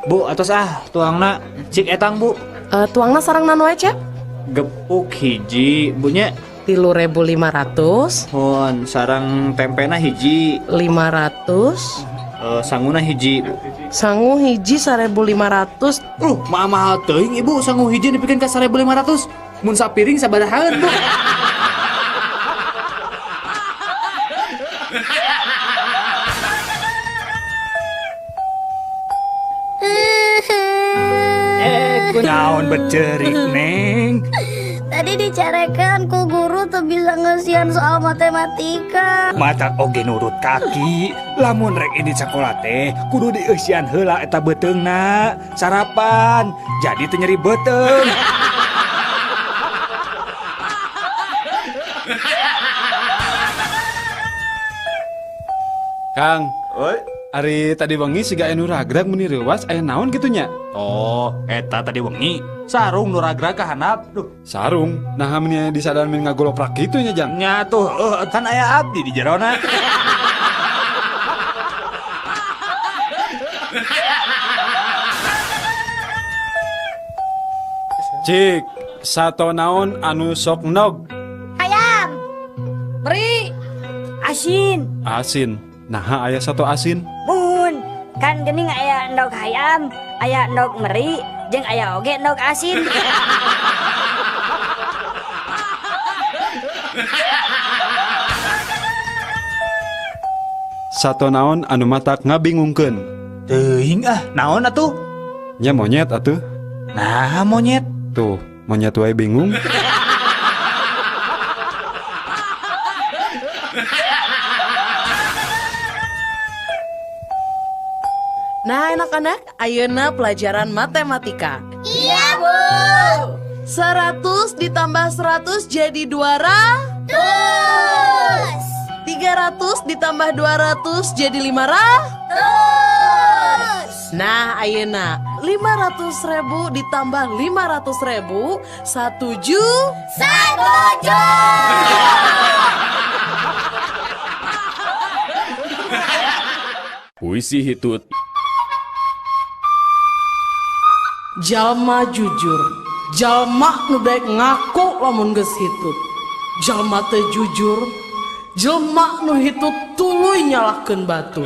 Bu, atos tuangna cik etang bu. Tuangna sarang nanu aja? Gepuk hiji, bunya. 3.500. Hon, sarang tempena hiji. 500. Sanguna hiji. Sangu hiji 1.500. Mahal teuing ibu, sangu hiji dipikeun ka 1.500. Mun sapiring sabarahaan bu. Naon bercerik neng? Tadi dicarekan ku guru tuh bisa ngesian soal matematika. Matak oge nurut kaki. Lamun rek ini sekolah teh kudu dieusian heula eta beteungna. Sarapan jadi teu nyeri beteung. Kang, Ari tadi wengi siga anu ragrag meni reuwas aya naon gitunya? Oh, eta tadi wengi sarung nu ragrag ka handap. Duh, Sarung. Nah hamnya disadar men ngagoloprak kitu nya Jang. nya tuh kan aya abdi di jerona. Cik, sato naon anu sok nog? Ayam, beri, asin, Asin. Nah aya satu asin. mun, kan gening aya endog ayam, aya endog meri, jeung aya oge endog asin. Sato naon anu matak ngabingungkeun? Teuing naon atuh? Nya monyet atuh. Nah, monyet. Tuh, monyet wae bingung. Nah anak-anak, ayeuna pelajaran matematika. Iya, Bu. 100 ditambah 100 jadi 200. 300 ditambah 200 jadi 500. Nah ayeuna 500.000 ditambah 500.000 setuju? Setuju. Puisi hitut. Jalma jujur, jalma nu daek ngaku lamun geus hitut. Jalma teu jujur, jalma nu hitut tuluy nyalahkeun batur.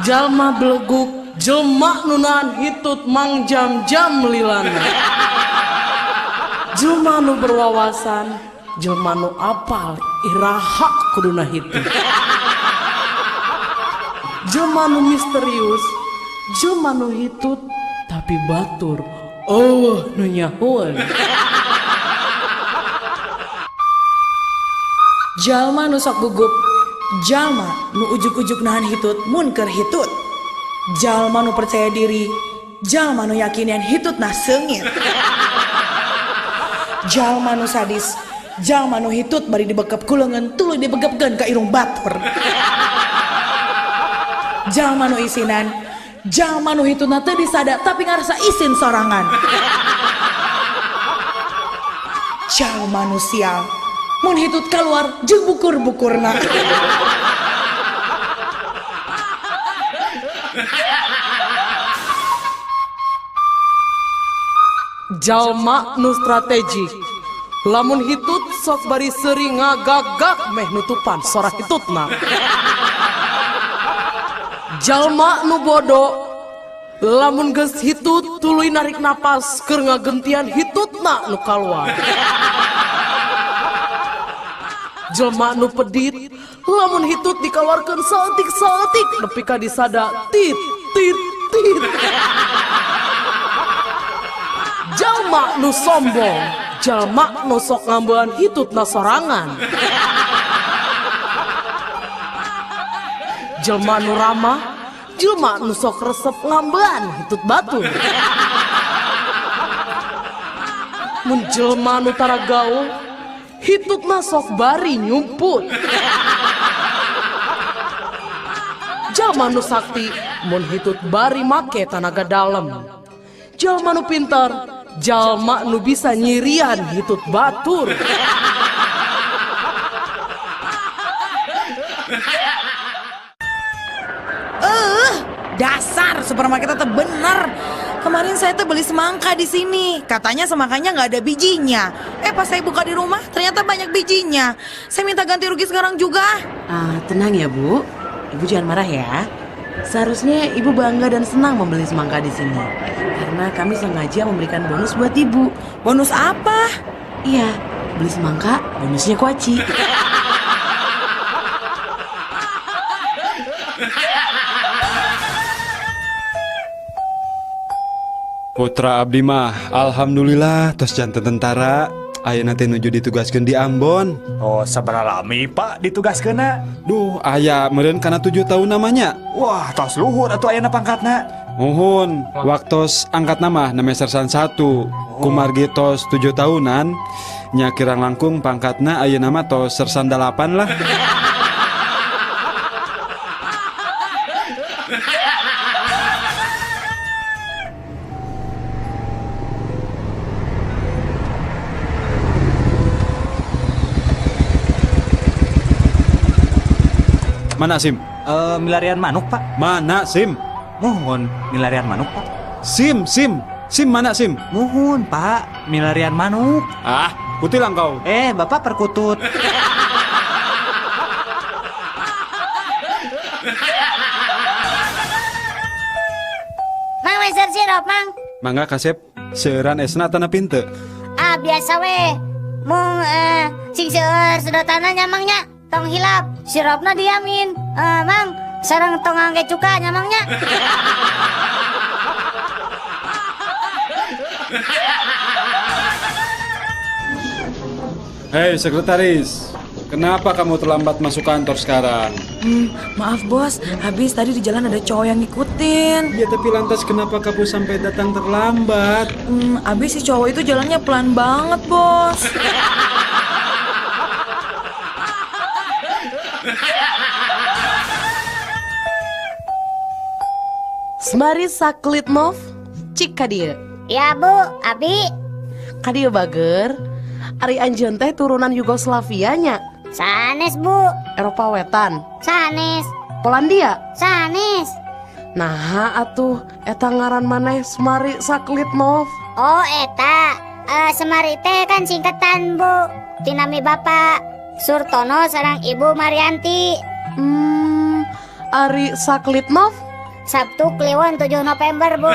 Jalma beleguk, jalma nu nahan hitut mang jam-jam lilana. Jalma nu berwawasan, jalma nu apal iraha kuduna hitut. Jalma nu misterius, jalma nu hitut tapi batur nu nyahoan. Jalma nu sok gugup, jalma nu ujuk-ujuk nahan hitut mun keur hitut. Jalma nu percaya diri, jalma nu yakin yang hitut nah seungit. Jalma nu sadis, jalma nu hitut bari dibekep kuleungeun tuluy dibegepkeun ka irung batur. Jalma nu isinan, jalma nu hitutna teu disada tapi ngarasa isin sorangan. Jalma nu sial, mun hitut keluar jeung bukur-bukurna. Jalma nu strategik, lamun hitut sok bari seuring ngagagak meh nutupan sora hitutna. Jalma nu bodoh, lamun geus hitut tuluy narik napas keur ngagentian hitutna nu kaluar. Jelma nu pedit, lamun hitut dikeluarkeun saeutik-saeutik nepi ka disada tit tit tit. Jalma nu sombong, jalma nu sok ngambean hitutna sorangan. Jelma nu ramah, jelma nu sok resep ngambean hitut batur. Mun jelma nu tara gaul, hitutna sok bari nyumput. Jalma nu sakti, mun hitut bari make tanaga dalem. Jalma nu pintar, jalma nu bisa nyirian hitut batur. supermarket teh bener. Kemarin saya tuh beli semangka di sini. Katanya semangkanya nggak ada bijinya. Pas saya buka di rumah, ternyata banyak bijinya. Saya minta ganti rugi sekarang juga. Tenang ya Bu, Ibu jangan marah ya. Seharusnya Ibu bangga dan senang membeli semangka di sini. Karena kami sengaja memberikan bonus buat Ibu. Bonus apa? Iya, beli semangka, bonusnya kuaci. Putra abdi mah alhamdulillah tos janten tentara. Ayeuna teh nuju ditugaskeun di Ambon. Oh, sabaraha lami Pak ditugaskeunna? Duh, aya meureun kana 7 tahun namanya. Wah, tos luhur atuh ayeuna pangkatna. Muhun, waktos angkat nama sersan 1. Kumargi tos 7 tahunan. Nya kirang langkung pangkatna ayeuna mah tos sersan 8 lah. Mana SIM? Milarian manuk Pak. Mana SIM? Mohon milarian manuk Pak. SIM mana SIM? Mohon Pak, milarian manuk. Ah, kutilang kau. Bapak perkutut. Mang meser sirup, Mang. Mangga kasep seueuran esna tanah pinte. Biasa we. Mung sing seueur sedotanna nyamangnya tong hilap, sirupna diamin. Mang, sareng tong angge cuka nyamangnya. Hei sekretaris, kenapa kamu terlambat masuk kantor sekarang? Maaf bos, habis tadi di jalan ada cowok yang ngikutin. Ya tapi lantas kenapa kamu sampai datang terlambat? Habis si cowok itu jalannya pelan banget bos. Semari Saklitnov, cik kadia. Ya Bu, Abi. Kadia bager, ari anjeun teh turunan Yugoslavia nya. Sanes Bu, Eropa Wetan, sanes, Polandia. sanes. Nah atuh eta ngaran maneh Semari Saklitnov. Oh eta, Semari teh kan singkatan Bu. Tinami Bapak Surtono sareng Ibu Marianti. Ari Saklitnov. Sabtu Kliwon 7 November Bu.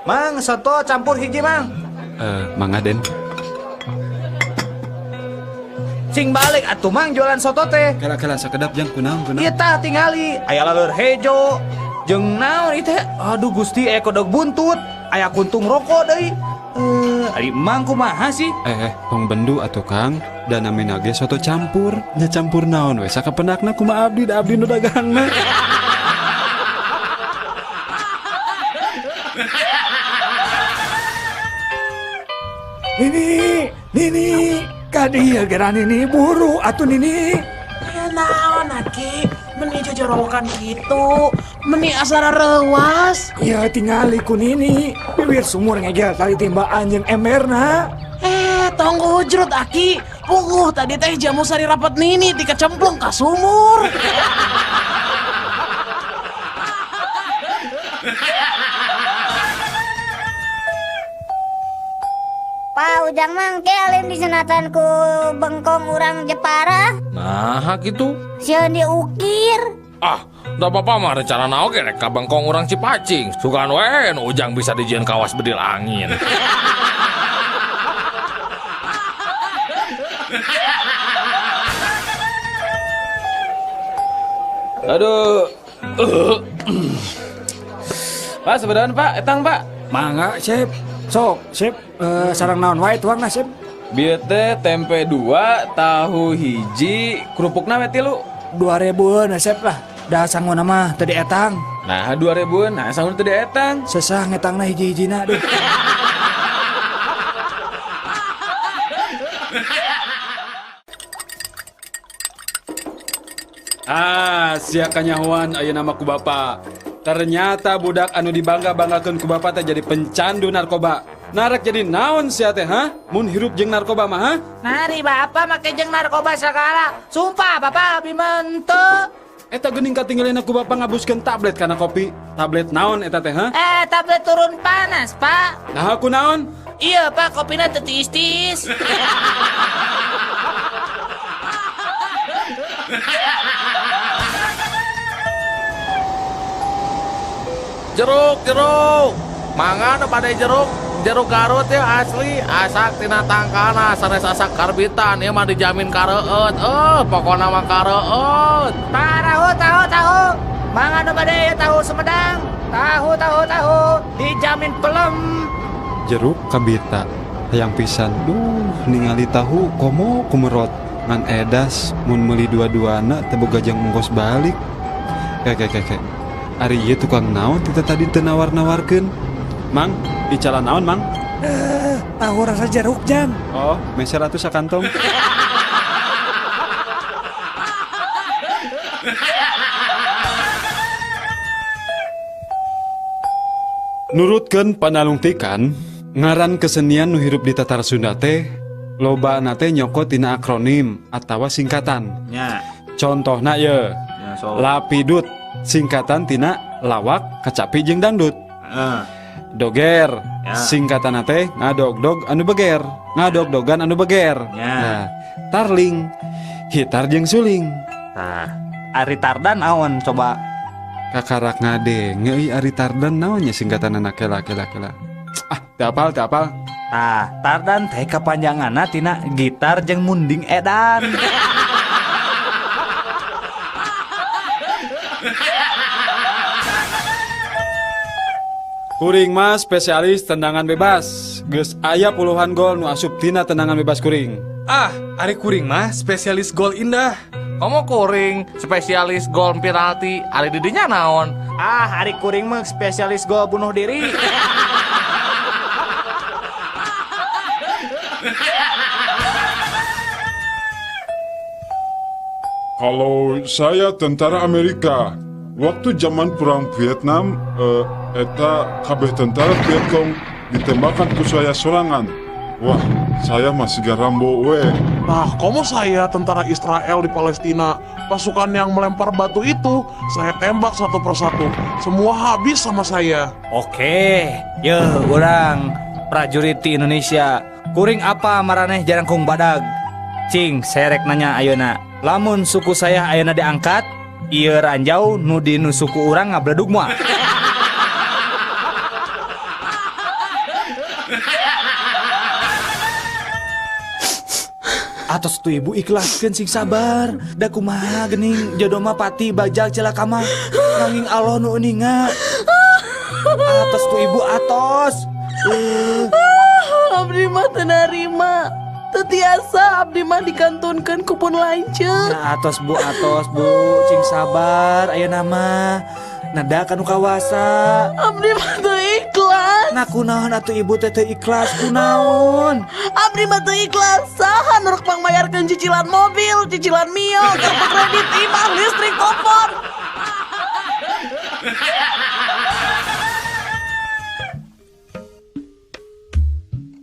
Mang, soto campur hiji Mang. Mangga Den. Sing balik atuh Mang jualan soto teh. Kala-kala sakedap jang kunaon. Ieu tah tingali aya laleur hejo jeung naon ieu teh. Aduh Gusti aya kodok buntut, aya kuntung rokok deui. Ari Mang kumaha sih? Tong bendu atuh Kang. Dan namina ge soto campur. Nya campur naon we sakapendakna kumaha abdi da abdi nu dagangna. Nini, kadieu geran ini buru atuh Nini. Ya naon aki, meni jojorokan gitu, meni asara rewas. Ya tingali ku Nini, bibir sumur ngegel tali timbaan jeung emberna. Tonggo hujrut aki, tadi teh jamu sari rapat nini tika cemplung ka sumur. Pak Ujang Mang kealin disenatan ku bengkong urang Jepara. Nah gitu. Sieun diukir. Da apa-apa mah rencana oge rek ka bengkong urang Cipacing. Sugan we nu Ujang bisa dijieun kawas bedil angin. Aduh. Pak, sebenarnya Pak, etang Pak. Mangga, Sep. Sok, Sep. Sareng naon wae tuangna, Sep? Bieu teh tempe 2, tahu hiji, kerupukna we 3. 2000 na Sep lah. Da sangguna mah teu dietang. Nah, 2000, nah sangun teu dietang. Sesah ngetangna hiji-hijina duh. Sia kanyahoan ayeuna nama ku bapa. Ternyata budak anu dibangga-banggakeun ku bapa teh jadi pencandu narkoba. Narek jadi naon sia teh ha? Mun hirup jeung narkoba mah ha? Nari bapak make jeung narkoba segala. Sumpah bapak abdi mente. Eta geuning katinggalin aku bapak ngabuskeun tablet kana kopi. Tablet naon eta teh ha? Tablet turun panas pak. Nah aku naon? Iya pak kopina teu tiis-tiis. Jeruk, jeruk. Mangga pada jeruk. Jeruk Garut ya asli. Asak tina tangkana sanes asak karbitan ieu mah dijamin kareueut. Pokona mah kareueut. Tahu. Mangan bade tahu Sumedang. Tahu. Dijamin pelem. Jeruk kabita. Hayang pisan. Ningali tahu komo kumerot. Ngan edas mun meuli dua-duana teu boga jeung ongkos balik. Kek. Ari ieu tukang naon kita tadi teu nawar-nawarkeun. Mang, bicara naon, Mang? Tahu rasa jeruk jang. Oh, meser atuh sakantong. Nurutkeun panalungtikan, ngaran kesenian nu hirup di tatar Sunda teh loba nate nyokot tina akronim atawa singkatan. Nya. Contohna ye, Lapidut singkatan tina lawak, kacapi jeung dangdut. Doger singkatan teh ngadog-dog anu beger, ngadog-dogan anu beger. Nah, tarling hitar jeung suling. Nah, Ari Tardan naon coba? Kakarak ngadenge euy Ari Tardan naonnya singkatan anak kela. Teu apal. Nah, Tardan teh kapanjanganna tina gitar jeung munding edan. Kuring mah spesialis tendangan bebas. Geus aya puluhan gol nu asup tina tendangan bebas kuring. Ari kuring mah spesialis gol indah. Komo kuring spesialis gol penalti. Ari didinya naon? Ari kuring mah spesialis gol bunuh diri. Kalau saya tentara Amerika, waktu zaman perang Vietnam, eta kabeh tentara Vietcong ditembakkan ku saya serangan. Wah, saya masih Rambo we. Nah, komo saya tentara Israel di Palestina. Pasukan yang melempar batu itu, saya tembak satu persatu. Semua habis sama saya. Oke, urang prajurit di Indonesia. Kuring apa maraneh jarangkung badag? Cing, serek nanya ayeuna. Lamun suku saya ayeuna diangkat, ieu ranjau nu dinu suku urang ngabledug moal. Atos tu ibu ikhlaskeun sing sabar. Da kumaha geuning jodoh mah pati bajal celaka mah. Nanging Allah nu euninga. Atos tu ibu atos. Abdi mah teu narima. Teu tiasa abdi mah dikantunkeun ku pun lanceuk. Nah, atos bu, cing sabar ayeuna mah. Nada kanu kawasa. Abdi mah teu ikhlas. Nah kunaon atuh ibu teh teu ikhlas kunaon? Abdi mah teu ikhlas. Saha nu rek pangmayarkeun cicilan mobil, cicilan mio, kartu kredit, imah, listrik, telepon.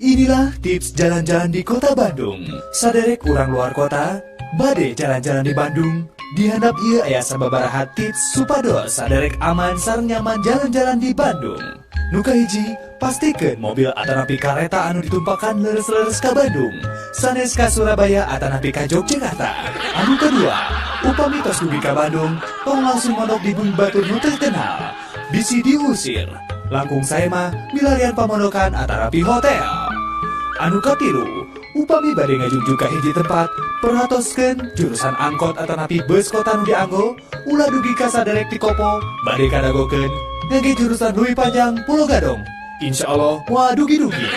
Inilah tips jalan-jalan di kota Bandung. Saderek urang luar kota, bade jalan-jalan di Bandung. Dihandap ieu aya sababaraha tips supados saderek aman sareng nyaman jalan-jalan di Bandung. Nu kahiji, pastikeun mobil atanapi kareta anu ditumpakan leres-leres ka Bandung, sanes ka Surabaya atanapi ka Yogyakarta. Anu kadua, upami tos dugi ka Bandung, tong langsung mondok di bumi batur nu terkenal. Bisi diusir. Langkung saya mah milarian pamondokan atanapi hotel. Anu katilu, upami bade ngajungju ka hiji tempat, perhatoskeun jurusan angkot atanapi bus kota nu dianggo, ulah dugi ka saderek ti kopo, bade kadagokeun ngage jurusan Leuwi Panjang Pulo Gadong. Insyaallah moal dugi-dugi.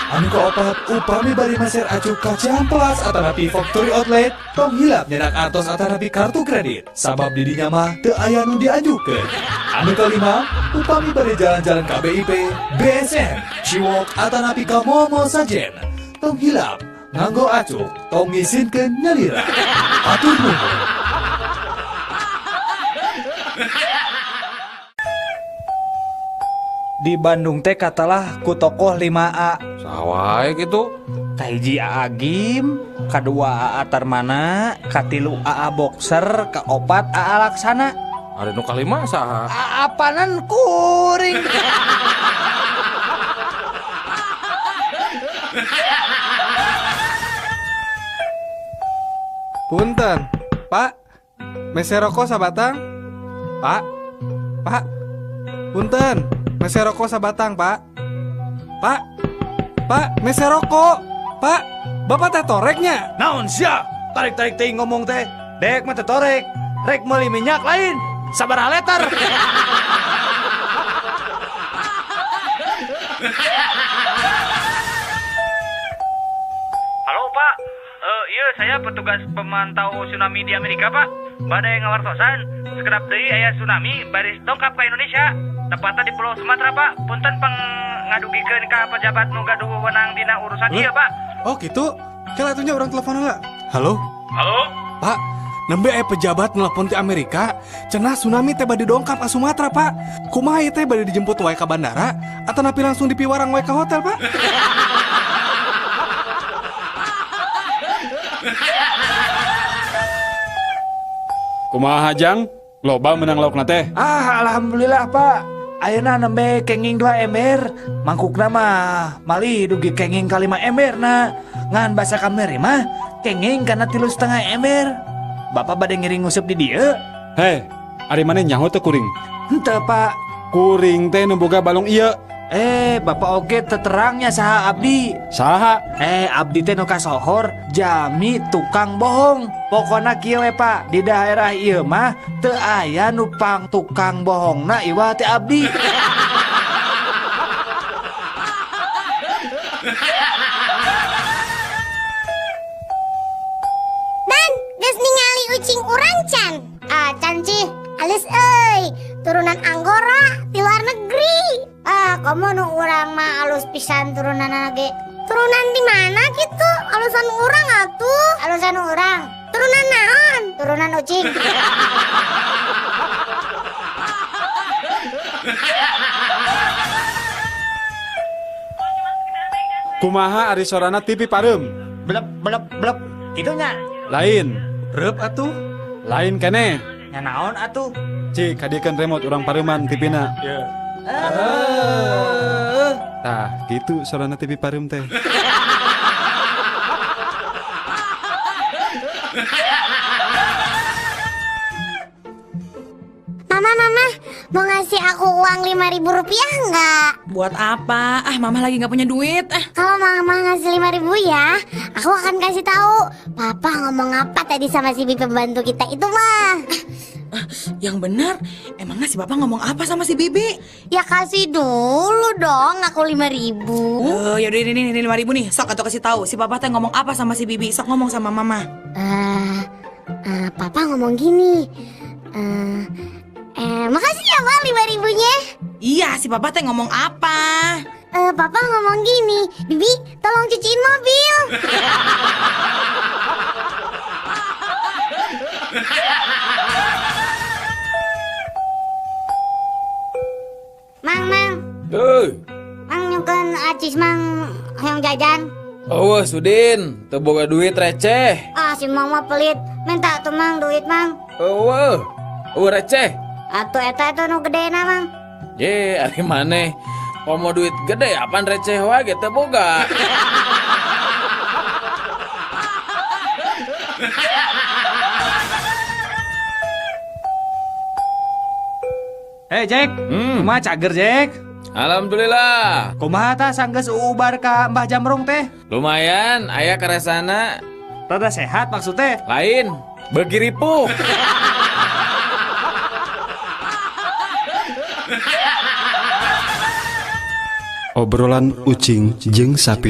Anu kaopat, upami bade maser acuh ka Cihampelas atanapi factory outlet, tong hilap nyenak antos atanapi kartu kredit, sabab di dinya mah teu aya nu dianjukeun. Anu kalima, upami bade jalan-jalan ka BIP, BSN, Ciwok atanapi ka Momo Sajen, tong hilap nganggo acuh, tong ngisinkeun nyalira. Atur nuhun. Di Bandung teh katalah ku tokoh 5A. Sawai gitu. Kahiji AA Gim, kadua AA Tarmana, katilu AA Boxer, kaopat AA Laksana. Ada nu kalima saha? Apanan kuring. Punten, Pak. Mese rokok sabatang? Pak. Pak. Punten, mese rokok sabatang, Pak. Pak. Pak, mese rokok. Pak, Bapak teh toreknya. Naon sia? Tarik-tarik teh ngomong teh. Dek mah teh torek. Rek meuli minyak lain. Sabaraha letar. Halo Pak, iya saya petugas pemantau tsunami di Amerika Pak. Badai ngawartosan, sekedap deui aya tsunami baris dongkap ke Indonesia. Tepatnya di Pulau Sumatera Pak. Punten pengadugikeun ka pejabat nu gaduh wewenang dina urusan ieu Pak. Oh gitu? Kela atunya orang telepon heula. Halo? Halo? Pak, nembe pejabat nelpon ti Amerika, cenah tsunami teh bade dongkap ka Sumatera, Pak. Kumaha ieu teh bade dijemput wae ka bandara atau napi langsung dipiwarang wae ka hotel, Pak? Kumaha Jang? Loba menang lauk teh. Alhamdulillah Pak. Ayeuna nembe kenging 2 ember. Mangkukna mah malih dugi kenging ka 5 ember na. Ngan basa kamari mah kenging kana 3,5 ember. Bapak bade ngiring nguseup di dieu? Hei, ari maneh nyaho teh kuring? Henteu Pak. Kuring teh nu boga balong ieu. Bapak oge teterangnya saha abdi. Saha? Abdi teh nu kasohor jami tukang bohong. Pokona kieu we Pak, di daerah ieu mah teu aya nu pang tukang bohongna iwa teh abdi. Dan geus ningali ucing urang can. Can cih, alis euy. Turunan Anggora di luar negeri. Komo nu urang mah alus pisan turunan ge. Turunan di mana gitu? Alusan urang atuh. Alusan urang. Turunan naon? Turunan ucing. Kumaha ari sorana TV pareum? Blep blep blep. Itunya. Lain. Reup atuh. Lain keneh. Nya naon atuh? Cik, kadiekeun remote urang pareuman TV-na. Ye. Tah, gitu sorana TV pareum teh. Mama, mau ngasih aku uang 5.000 rupiah nggak? Buat apa? Mama lagi nggak punya duit. Kalau mama ngasih 5.000 ya, aku akan kasih tahu. Papa ngomong apa tadi sama si Bibi pembantu kita itu mah? Yang benar, emangnya si Bapak ngomong apa sama si Bibi? Ya kasih dulu dong aku 5.000. Yaudah ini 5.000 nih. Sok atau kasih tahu si Bapak teh ngomong apa sama si Bibi. Sok ngomong sama Mama. Papa ngomong gini. Makasih ya Pak 5.000-nya. Iya, si Bapak teh ngomong apa? Papa ngomong gini, Bibi tolong cuciin mobil. Mang. Mang nyukeun acis mang hoyong jajan. Awas Udin, teu boga duit receh. Si Mang mah pelit. Minta tuh Mang duit Mang. Receh. Atuh eta itu nu gedena Mang. Ye, ari maneh. Komo duit gede apaan receh wae teu boga. Jack, kumaha cager Jack? Alhamdulillah. Kumaha tah sanggeus ubar ka Mbah Jamrong teh? Lumayan, aya karesana. Rada sehat maksudnya? Lain, beuki ripuh. Obrolan ucing jeung sapi.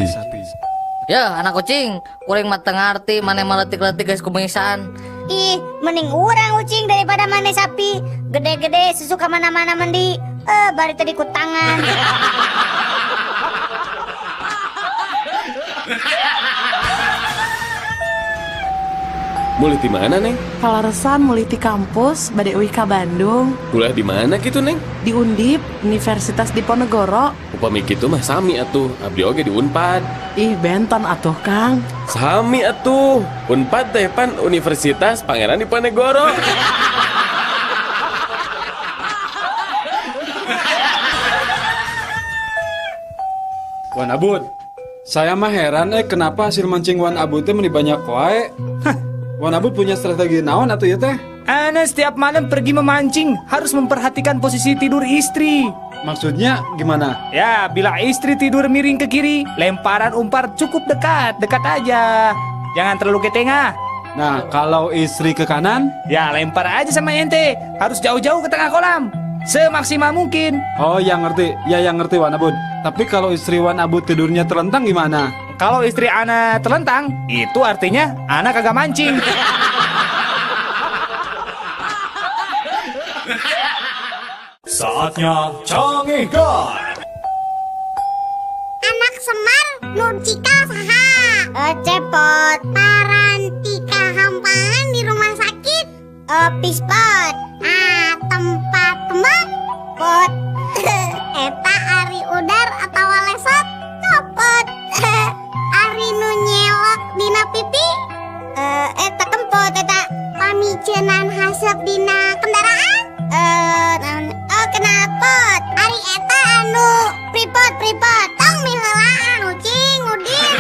Ya anak kucing, kuring mah teu ngarti maneh maletik-letik geus kumisan. Ih, mending urang ucing daripada maneh sapi. Gede-gede susu ka mana-mana mandi. Bari tadi ku tangan. Mulih di mana, Neng? Kalaresan mulai di kampus bade uwi ka Bandung. Kuliah di mana gitu, Neng? Di Undip, Universitas Diponegoro. Upami kitu mah sami atuh, abdi oge di Unpad. Ih, benton atuh, Kang. Sami atuh. Unpad teh pan Universitas Pangeran Diponegoro. Wan Abud, saya mah heran kenapa hasil mancing Wan Abud teh meni banyak wae. Wan Abud punya strategi naon atuh ya teh? Ana setiap malam pergi memancing harus memperhatikan posisi tidur istri. Maksudnya gimana? Ya, bila istri tidur miring ke kiri, lemparan umpan cukup dekat aja. Jangan terlalu ke tengah. Nah, kalau istri ke kanan? Ya, lempar aja sama ente. Harus jauh-jauh ke tengah kolam. Semaksimal mungkin. Oh, yang ngerti. Ya, yang ngerti Wan Abud. Tapi kalau istri Wan Abud tidurnya terlentang gimana? Kalau istri Ana terlentang, itu artinya Ana kagak mancing. Saatnya Canggih Guard. Anak Semar nur cikal saha? Cepot. Parantika hampahan di rumah sakit. Pispot. Tempat tembak. Pot. Eta ari udar atau lesot. Copot. Ari nu nyelok dina pipi. Eta kempot. Eta pamicenan hasep dina kendaraan. Kenapot. Ari eta anu pripot. Tong mihelaan ucing udin.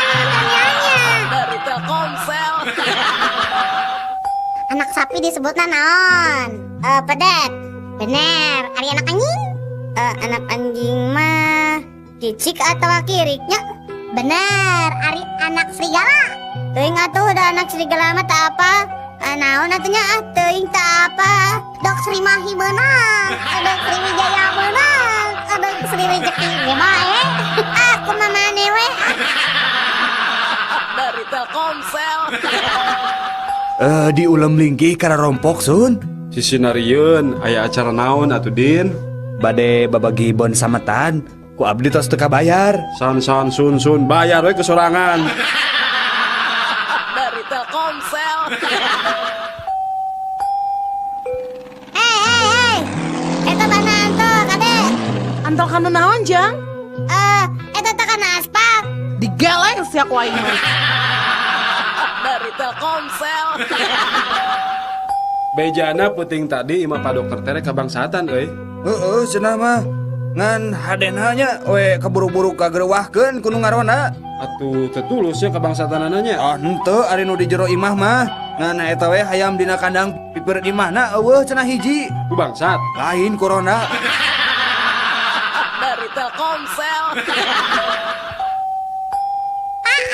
Tanyanya. Dari Telkomsel. Anak sapi disebutna naon? Pedet. Bener. Ari anak anjing? Anak anjing mah cicik atau kiriknya? Bener. Ari anak serigala? Teuing atuh da anak serigala mah tak apa. Naon atunya teuing tak apa. Dok Sri Mahi beunang. Dok Sri Wijaya beunang. Dok Sri Rezeki ge mah aku mah maneh we. Dari Telkomsel. Di ulam linggih karena rompok sun. Si Sinarieun aya acara naon atuh Din? Bade babagi bon sametan. Ku abdi tos teu kabayar. Sun bayar we kesorangan. Dari Telkomsel. Hei. Eta banan tuh, Kade. Antol kana naon, Jang? Eta teh kana aspal. Digeleng siak wae mah. Dari Telkomsel. Bejana puting tadi imah Pak Dokter tere kabangsatan euy. Heeh, cenah mah. Ngan hadenanya we kaburu-buru kagerewahkeun kudu ngaranna. Atuh tetulusnya kabangsatanananya. Oh, henteu ari nu di jero imah mah. Ngan eta we hayam dina kandang piper imahna eueuh cenah hiji. Ku bangsat. Lain corona. Dari Telkomsel.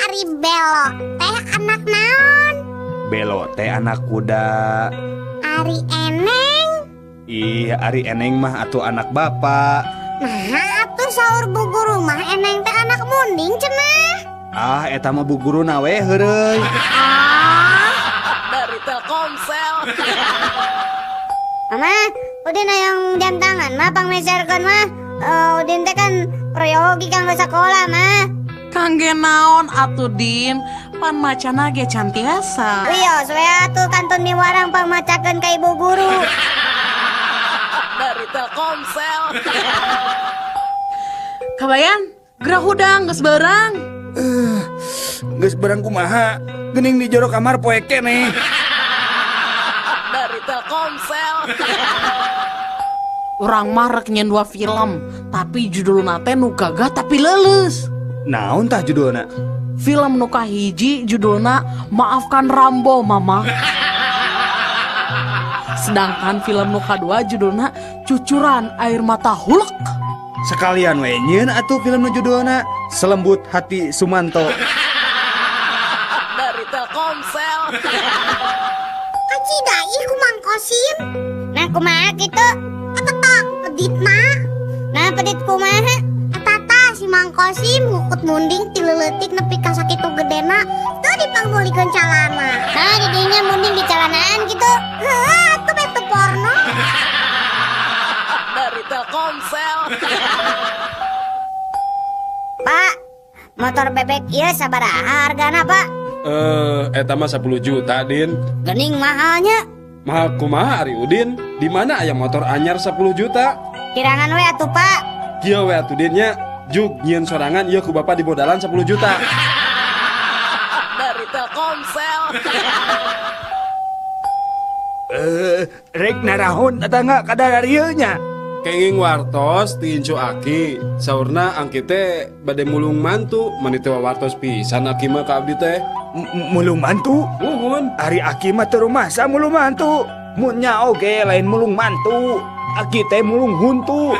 Ari Belo teh anak naon? Belo teh anak kuda. Ari Eneng. Ih, Ari Eneng mah atuh anak bapak. Nah, atuh saur bu guru mah Eneng teh anak munding cenah. Ah, eta mah bu guruna we heureuy. Dari Telkomsel. Mama, udin hayang jam tangan mah pangmeserkeun mah. Udin teh kan proyogi kanggo sakola mah. Kangge naon atuh Din? Pan macana ge can tiasa. Wios we atuh kantun miwarang pangmacakeun ka ibu guru. Dari Telkomsel. Kabayan, gerah hudang geus beurang. Geus beurang kumaha? Geuning di jero kamar poe keneh. Dari Telkomsel. Urang mah rek nyen 2 film, tapi judulna teh nu gagah tapi leuleus. Naon tah judulna? Film nu kahiji judulna Maafkan Rambo Mama. Sedangkan film nu kadua judulna Cucuran Air Mata Hulk. Sekalian we nyeun atuh film nu judulna Selembut Hati Sumanto. Dari Telkomsel. Kacida ih ku Mang Kosim. Nah kumaha kitu? Ketek peditna. Nah pedit kumaha? Eta si Mang Kosim ngukut munding ti leuletik nepi ka sakitu gedena teu dipanggulikeun calana. Nah didinya munding di calanaan kitu. Heuh atuh betu porno. Dari Telkomsel. Pak, motor bebek ieu sabaraha hargana, Pak? Eta mah 10 juta, Din. Gening mahalnya. Mahal kumaha Ari Udin? Di mana aya motor anyar 10 juta? Kirangan we atuh Pak. Kieu we atuh Din nya. Juk nyieun sorangan ieu ku Bapak di bodalan 10 juta. Dari Telkomsel. Rek narahon tetangga kadar ieu nya. Kenging wartos ti Incu Aki. Saurna angki teh bade mulung mantu, mani teh wartos pisan Aki mah ka abdi teh. Mulung mantu? Nuhun. Ari Aki mah teu rumasa mulung mantu. Munnya oge lain mulung mantu. Aki teh mulung huntu.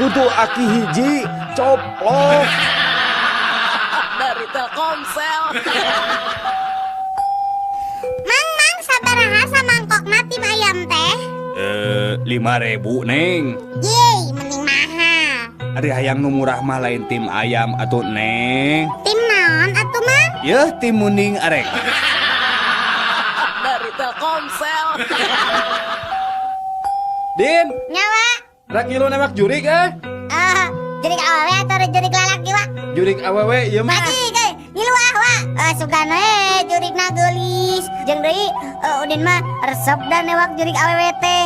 Huntu Aki hiji coplok. Dari Telkomsel. Mang sabaraha samangkokna tim ayam teh? 5.000 Neng. Yeay, mending mahal. Ari hayang nu murah mah lain tim ayam atuh Neng. Tim naon atuh mah? Yeuh tim muning arek. Dari Telkomsel. Din, Nyawa. rak ngilu nembak jurik Jurik awewe atau jurik lalaki wa? Jurik awewe ieu mah. Mati ge, ngilu wa. Sugana jurikna geulis. Jeung deui Udin mah resep dan newak jurik awewe teh.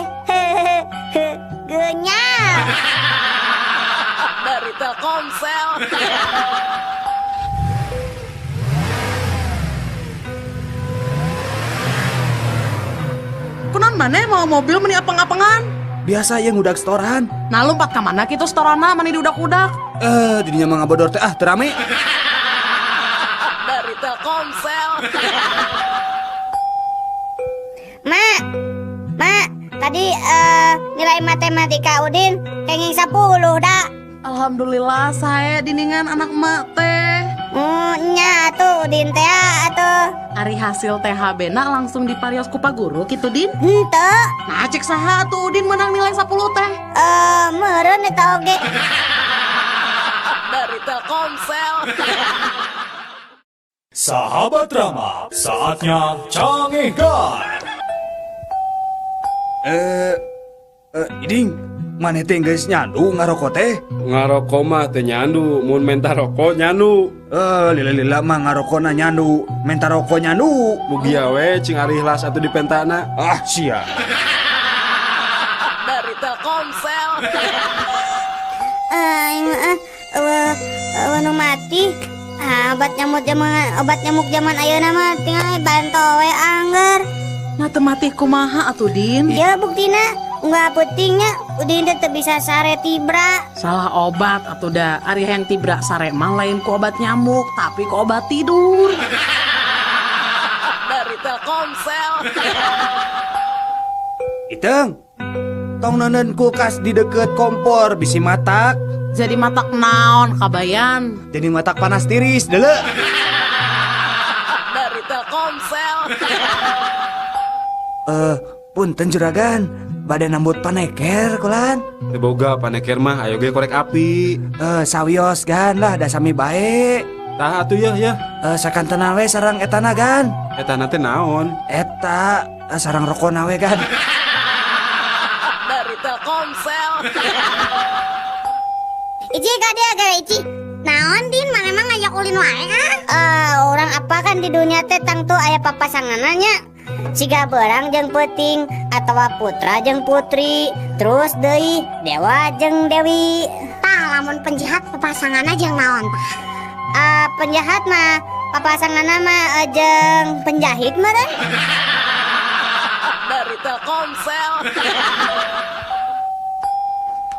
Geunyal. Dari Telkomsel. Kunaon maneh mau mobil meni apeng-apengan? Biasa yang udah setoran. Nah lompat ke mana kitu setorana mani diudak-udak? Dirinya mah ngabodor teh terame. Dari Telkomsel. Mak, tadi nilai matematika Udin kenging 10 dah. Alhamdulillah saya diningan anak emak teh. Nya atuh Udin teh atuh. Ari hasil THB na langsung diparios ku Pak Guru kitu Din? Henteu. Nah cek saha atuh Udin menang nilai 10 teh? Meureun eta oge. Dari Telkomsel. Sahabat Rama, saatnya canggihkan. Iding, mana teh geus nyandu ngarokok teh? Ngarokok mah teh nyandu, mun menta rokok nyandu. Lila mah ngarokokna nyandu, menta rokok nyandu. Mugi we cing ari ihlas atuh di pentana. Ah, sia. Dari Telkomsel. Nu mati. Obat nyamuk zaman ayeuna mah tinggal banto we angger. Nah temati kumaha atuh Din? Ya buktina nggak pentingnya Udin teh bisa sare tibra. Salah obat atuh da. Ari yang tibra sare mah lain ku obat nyamuk, tapi ku obat tidur. Dari Telkomsel. Iteng, tong neuneun kulkas di deket kompor bisi matak. Jadi matak naon kabayan? Jadi matak panas tiris deuleu. Dari Telkomsel. Punten juragan, bade nambut paneker kulan. Teu boga paneker mah ayo ge korek api. Sawios gan lah da sami bae. Tah atuh ya. Sakantena we sareng etana gan. Etana teh naon? Eta sareng rokona we gan. Dari Telkomsel. Ici gadia gara Ici. Naon Din mana emang ngajak ulin wae orang apa kan di dunia teh tang tuh aya papasangananya. Siga berang jeung peuting atawa putra jeung putri, terus deui dewa jeung dewi. Tah lamun penjahat papasanganna jeung naon tah? Penjahat mah papasanganna mah jeung penjahit meureun. Dari Telkomsel.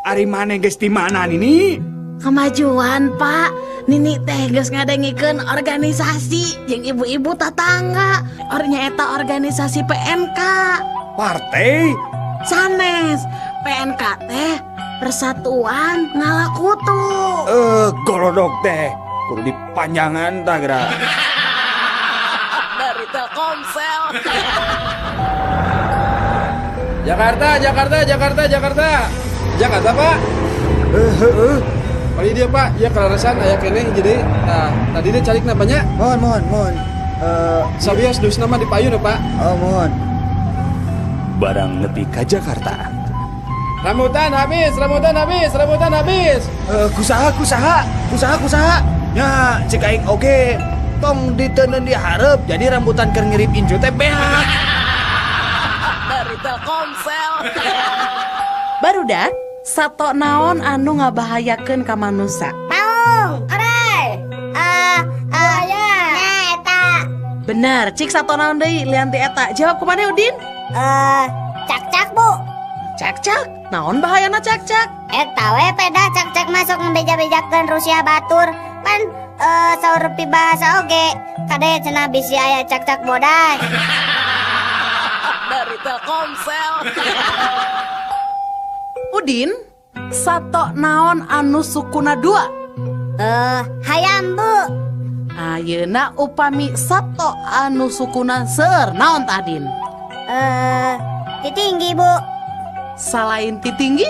Ari maneh geus di mana nini? Kemajuan Pak. Nini teh geus ngadengikeun organisasi jeung ibu-ibu tetangga. Ornya eta organisasi PNK. Partai? Sanes. PNK teh Persatuan Ngalakutu. Golodok teh kudu dipanjangan tah geura. Dari Telkomsel. Jakarta, Pak. Pali dia Pak, ya kelarasan aya keneh jadi. Nah, tadi dia calik napanya. Mohon. Sabios dus nama dipayun Pak. Mohon. Barang nepi ka Jakarta. Rambutan habis. Kusaha. Nya cek aing oge tong diteuneun di hareup jadi rambutan keur ngirip incu teh beak. Dari Telkomsel. Barudak, sato naon anu ngabahayakeun ka manusia? Maung, orai. Ya. Nah, eta. Bener, cik sato naon deui lian ti eta. Jawab kumaha Udin? Cak-cak, Bu. Cak-cak, naon bahayana cak-cak? Eta we peda cak-cak masuk ngebeja-bejakeun Rusia batur. Pan saur pi bahasa oge. Kade cenah bisi aya cak-cak bodas. Dari Telkomsel. Udin, sato naon anu sukuna 2? Hayam, Bu. Ayeuna upami sato anu sukuna seueur naon tah Din? Titinggi, Bu. Salain ti tinggi,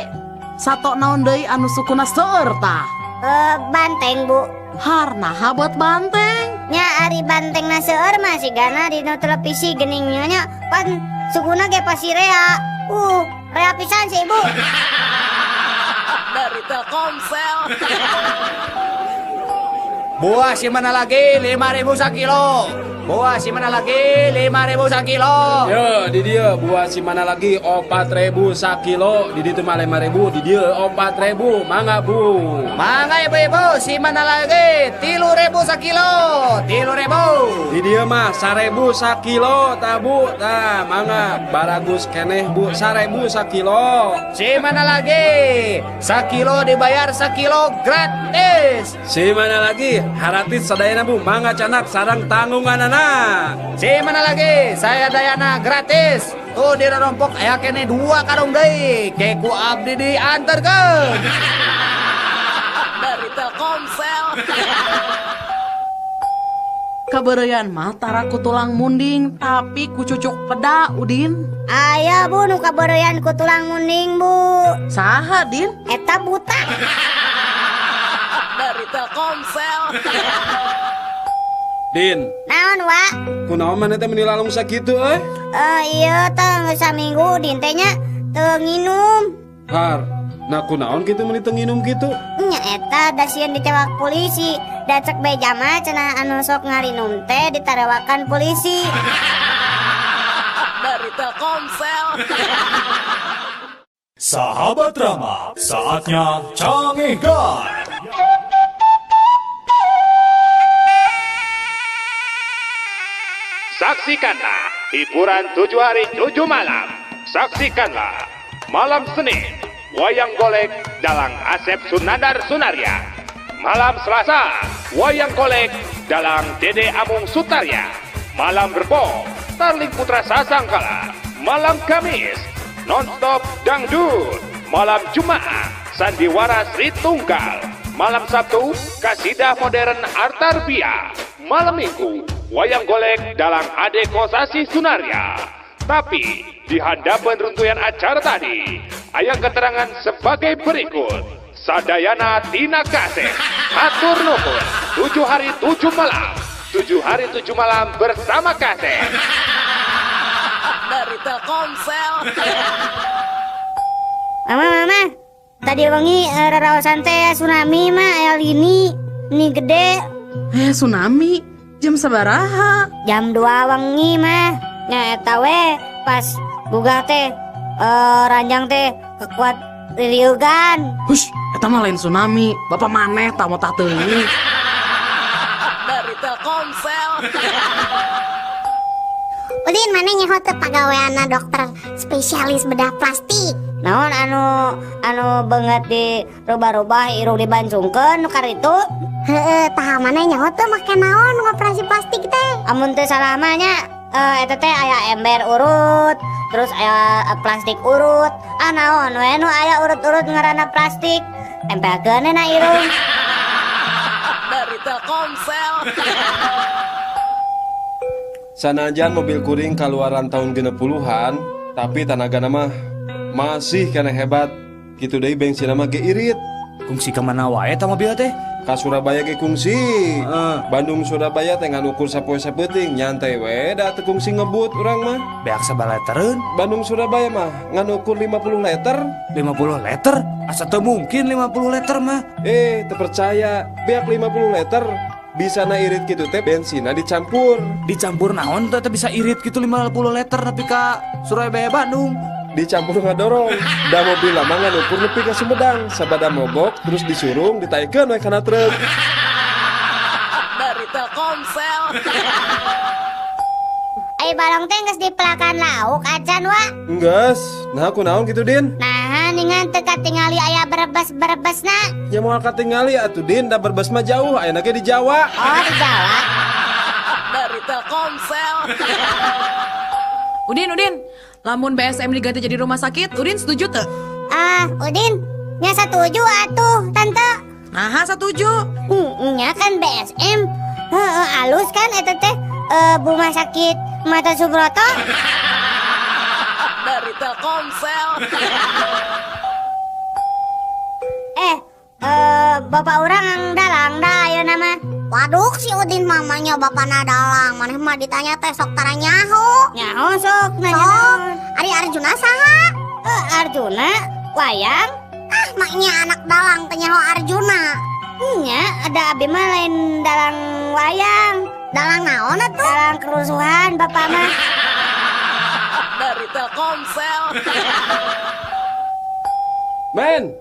sato naon deui anu sukuna seueur tah? Banteng, Bu. Harnaha buat banteng? Nya ari bantengna seueur mah sigana dina televisi geuning nya pan sukuna ge pasti rea. Rea pisan sih, Bu. Dari Telkomsel. Buah si mana lagi 5.000 sakilo. Buah si mana lagi 5.000 sakilo. Ya, di dia buah si mana lagi 4.000 sakilo, di ditu mah 5.000, di dia 4.000, mangga Bu. Mangga ibu-ibu si mana lagi 3.000 sakilo. 3.000. Di dia mah 1.000 sakilo, tah Bu, tah mangga baragus keneh Bu, 1.000 sakilo. Si mana lagi sakilo dibayar sakilo gratis. Si mana lagi haratis sadayana Bu, mangga canak sarang tanggungan anak. Si mana lagi saya dayana gratis. Tuh di rompok aya kene 2 karung deui. Keku abdi dianterkeun. Dari Telkomsel. Kabereyan mah tara ku tulang munding tapi ku cucuk peda Udin. Aya, Bu, nu kabereyan ku tulang munding, Bu. Saha Din? Eta buta. Dari Telkomsel. Din, Naon, Wa? kunaon maneh teh meuni lalung sakitu euy? Iya, teh saminggu Udin teh nya teu nginum. Har, nah kunaon kitu meuni teu nginum kitu? Nya eta da sieun ditewak polisi. Da cek beja mah cenah anu sok ngarinum teh ditarewakan polisi. Dari Telkomsel. Sahabat Rama, saatnya Canggih Guard. Saksikanlah hiburan 7 hari 7 malam. Saksikanlah malam Senin Wayang Golek dalang Asep Sunandar Sunaria. Malam Selasa Wayang Golek dalang Dede Amung Sutarya. Malam Rebo Starling Putra Sasangkala. Malam Kamis Nonstop Dangdut. Malam Jumat Sandiwara Sri Tunggal. Malam Sabtu Kasidah Modern Artarbia. Malam Minggu Wayang Golek dalang Ade Kosasi Sunaria. Tapi di handapan runtuyan acara tadi aya keterangan sebagai berikut. Sadayana tina kaset atur nuhun 7 hari 7 malam. 7 hari 7 malam bersama kaset. Dari Telkomsel. Mama, tadi wengi raraosan teh tsunami mah aya lini gede. Tsunami? Jam sabaraha? Jam 2 wengi mah. Nya eta we pas gugah teh ranjang teh kekuat liliugan. Hush, eta mah lain tsunami. Bapak maneh tah mau tah teuing. Dari Telkomsel. Udin mana nyaho teh pagaweana dokter spesialis bedah plastik. Naon anu banget di rubah-rubah irung dibancungkeun nu karitu? Heeh, tah mana nyaho teh make naon ngoperasi plastik teh? Amun teu salah mah nya eta teh aya ember urut, terus aya plastik urut. Naon we nu aya urut-urut ngaranna plastik? Tempelkeun na irung. Dari Telkomsel. Sanajan mobil kuring kaluaran tahun 60-an, tapi tanagana mah masih kena hebat. Kitu deui bensin mah ge irit. Kungsi ka mana wae eta mobil teh? Ka Surabaya ge kungsi. Bandung Surabaya teh ngan ukur sapoe sapeuting, nyantai we da teu kungsi ngebut urang mah. Beak sabaletereun? Bandung Surabaya mah ngan ukur 50 liter. 50 liter? Asa teu mungkin 50 liter mah. Teu percaya, beak 50 liter. Bisa na irit gitu teh bensina dicampur. Dicampur naon teh bisa irit gitu 50 liter nepi ka Surabaya Bandung. Dicampur ngadorong. Da mobil lama nganukur nepi ka Sumedang. Sabada mogok terus disurung ditaikeun we kana truk. Dari Telkomsel. Ai balong teh geus dipelakan lauk acan wa. Enggeus. Nah kunaon gitu Din? Nah, ningan teu katingali aya berebes-berebesna. Ya mau katingali atuh Din, da berbes mah jauh, ayeuna ge di Jawa. Oh, di Jawa. Dari Telkomsel. Udin, lamun BSM diganti jadi rumah sakit, Udin setuju tuh? Udin, nya setuju atuh, Tante. Nah, setuju. Nya kan BSM. Alus kan eta teh rumah sakit Mata Subroto. Dari Telkomsel. Bapak orang dalang dah ayo nama. Waduh si Udin mamanya bapakna dalang. Maneh mah ditanya teh sok tara nyaho. Nyaho sok nanya. Sok. Ari Arjuna saha? Arjuna wayang. Maknya anak dalang teh nyaho Arjuna. Nya ada abdi mah lain dalang wayang. Dalang naon atuh? Dalang kerusuhan bapak mah. Dari Telkomsel. Men,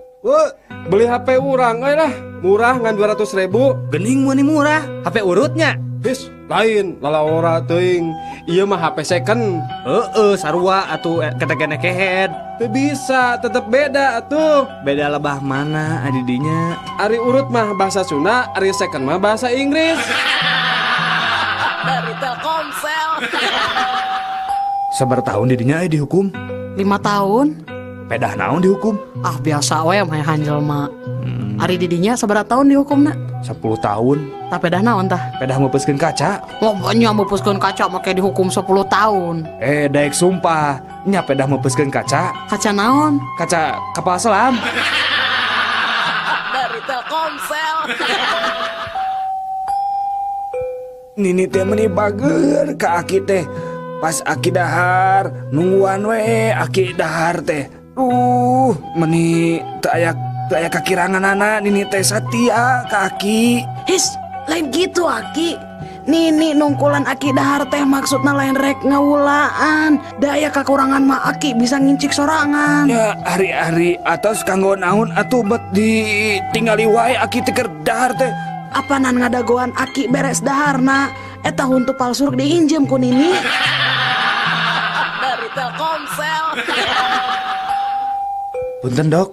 beli HP urang euy lah. Murah ngan 200.000. Gening mun murah. HP urutnya. His, lain lalawora teuing. Ieu mah HP second. Sarua atuh ketekene kehead. Teu bisa, tetep beda atuh. Beda lebah mana adidinya? Ari urut mah bahasa Sunda, ari second mah bahasa Inggris. Dari Telkomsel. Sabar tahun didinya dihukum? 5 tahun. Pedah naon dihukum? Biasa we mah hanjel mah. Ari didinya sabaraha tahun dihukumna? 10 tahun. Tah pedah naon tah? Pedah meupuskeun kaca. Nya meupuskeun kaca make dihukum 10 tahun. Daek sumpah, nya pedah meupuskeun kaca. Kaca naon? Kaca kapal selam. Dari Telkomsel. Nini teh meni bager ka Aki teh. Pas Aki dahar, nungguan we Aki dahar teh. Meni teu aya kakiranganana Nini teh satia ka Aki. His, lain gitu Aki. Nini nungkulan Aki dahar teh maksudna lain rek ngawulaan. Daya kakurangan mah Aki bisa ngincik sorangan. Ya hari-hari atos kanggo naon atuh bet ditinggali wae Aki teh keur dahar teh. Apanan ngadagoan Aki beres daharna. Eta huntu palsu diinjem ku Nini. Dari Telkomsel. Punten dok,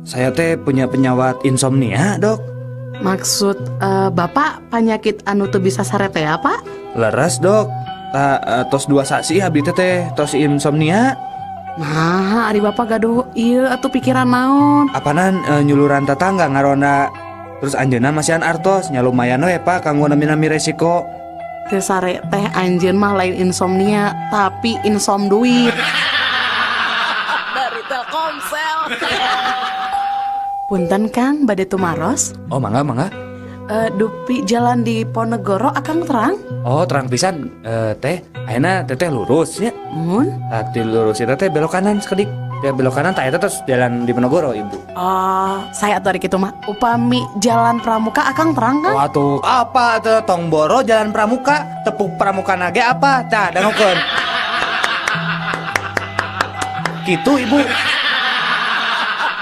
saya teh punya penyawat insomnia dok. Maksud bapak penyakit anu teu bisa sarete apa? Leres dok, tos 2 saksi abdi teh tos insomnia. Nah, ari bapak gaduh ieu atuh pikiran naon? Apanan nyuluran tetangga ngarona. Terus anjeunna masihan artos nya lumayan we Pak kanggo nami-nami resiko. Teu sare teh anjeun mah lain insomnia, tapi insom duit. Dari Telkomsel. Punten Kang, bade tumaros. Oh mangga. Dupi jalan di Ponegoro akang terang? Oh terang pisan. Teh ayeuna teteh lurus nya. Mun? Tadi lurus eta teh belok kanan sekedik. Ya belok kanan tak eta terus jalan di Ponegoro ibu. Saya atuh kitu mah. Upami jalan Pramuka akang terang kan? Waduh, apa teh tong boro jalan Pramuka? Tepuk Pramuka nage apa? Tah, dangukeun. Gitu ibu.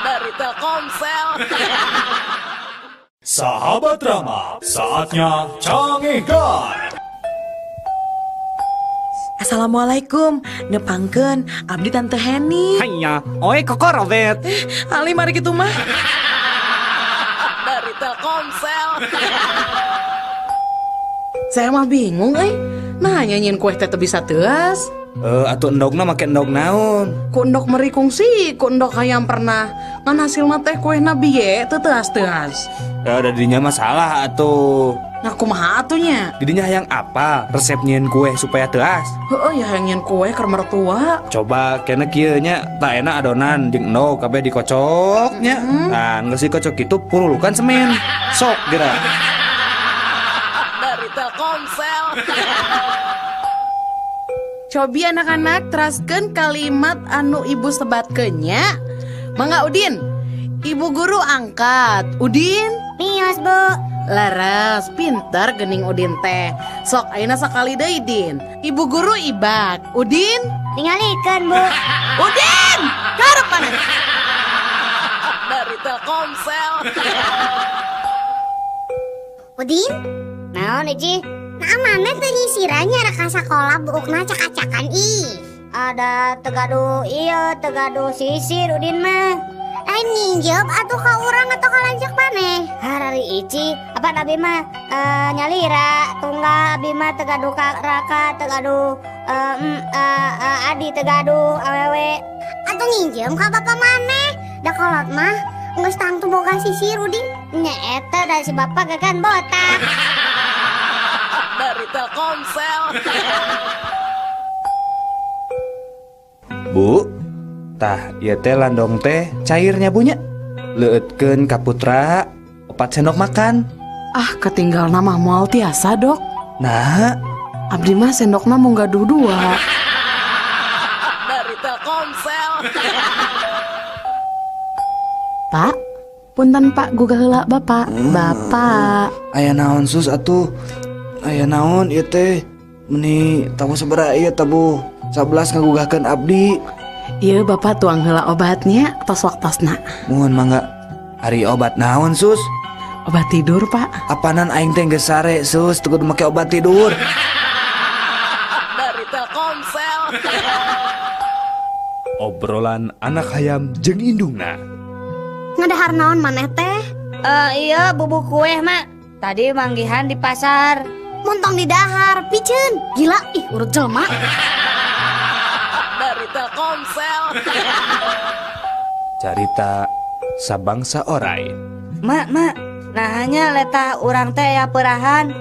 Dari Telkomsel. Sahabat Rama, saatnya canggihkan. Assalamualaikum, nepangkeun abdi Tante Heni. Hanya, oi kokorobet. Ali mari kitu mah. Dari Telkomsel. Saya mah bingung Nah nyanyiin kue teh teu bisa teuas. Atuh endogna make endog naon? Ku endog meri kungsi, ku endog hayang pernah ngan hasilna teh kuehna biye teu teuas-teuas. Ya ada didinya masalah atuh. Nah kumaha atunya? Didinya hayang apa? Resep nyieun kue supaya teuas. Ya hayang nyieun kue keur mertua. Coba kena kieu nya tak enak adonan jeung endog kabeh dikocok nya. Nah, geus dikocok kitu purulukan semen. Sok geura. Dari Telkomsel. Cobi anak-anak teraskeun kalimat anu ibu sebatkeun nya. Mangga Udin. Ibu guru angkat. Udin. Mios, Bu. Laras, pintar gening Udin teh. Sok ayeuna sakali deui Din. Ibu guru ibak. Udin, Tingalikeun, Bu. Udin, karep mana? Dari Telkomsel. Udin? Naon Iji? Nah mana teu nyisiranya rek ka sakola buukna cak-cakan ih. Ada tegadu iya, tegadu sisir Udin mah. Nginjep atuh ka urang atau ka lanjak maneh. Harari Ici, apa nabi mah nyalira tunggal abi mah tegadu ka raka, tegadu adi tegadu awewe. Atuh nginjem ka bapak maneh. Da kolot mah geus tangtu boga sisir Udin. Nya eta da si bapak gagan botak. Dari Telkomsel. Bu, tah ieu teh landong teh cairnya bunya. Leueutkeun ka putra opat sendok makan. Ah, ketinggal nama moal tiasa, Dok. Nah, abdi mah sendokna mung gaduh dua. Dari Telkomsel. Pak, punten Pak gugah heula Bapak. Bapak. aya naon sus atuh? Aya naon ieu teh? Meni tamu sabaraha ieu tabu 11 ngagugahkeun abdi. Iya Bapak tuang heula obatnya tos waktosna. Muhun mangga. Ari obat naon sus? Obat tidur Pak. Apanan aing teh geus sare sus teu kudu make obat tidur. Dari Telkomsel. Obrolan anak hayam jeung indungna. Ngadahar naon maneh teh? Iya bubuk kue mak. Tadi manggihan di pasar. Montong di dahar, piceun. Gila, ih urut jelema. Dari Telkomsel. Carita sabangsa orai. Mak, nah hanya letah urang teh ya perahan.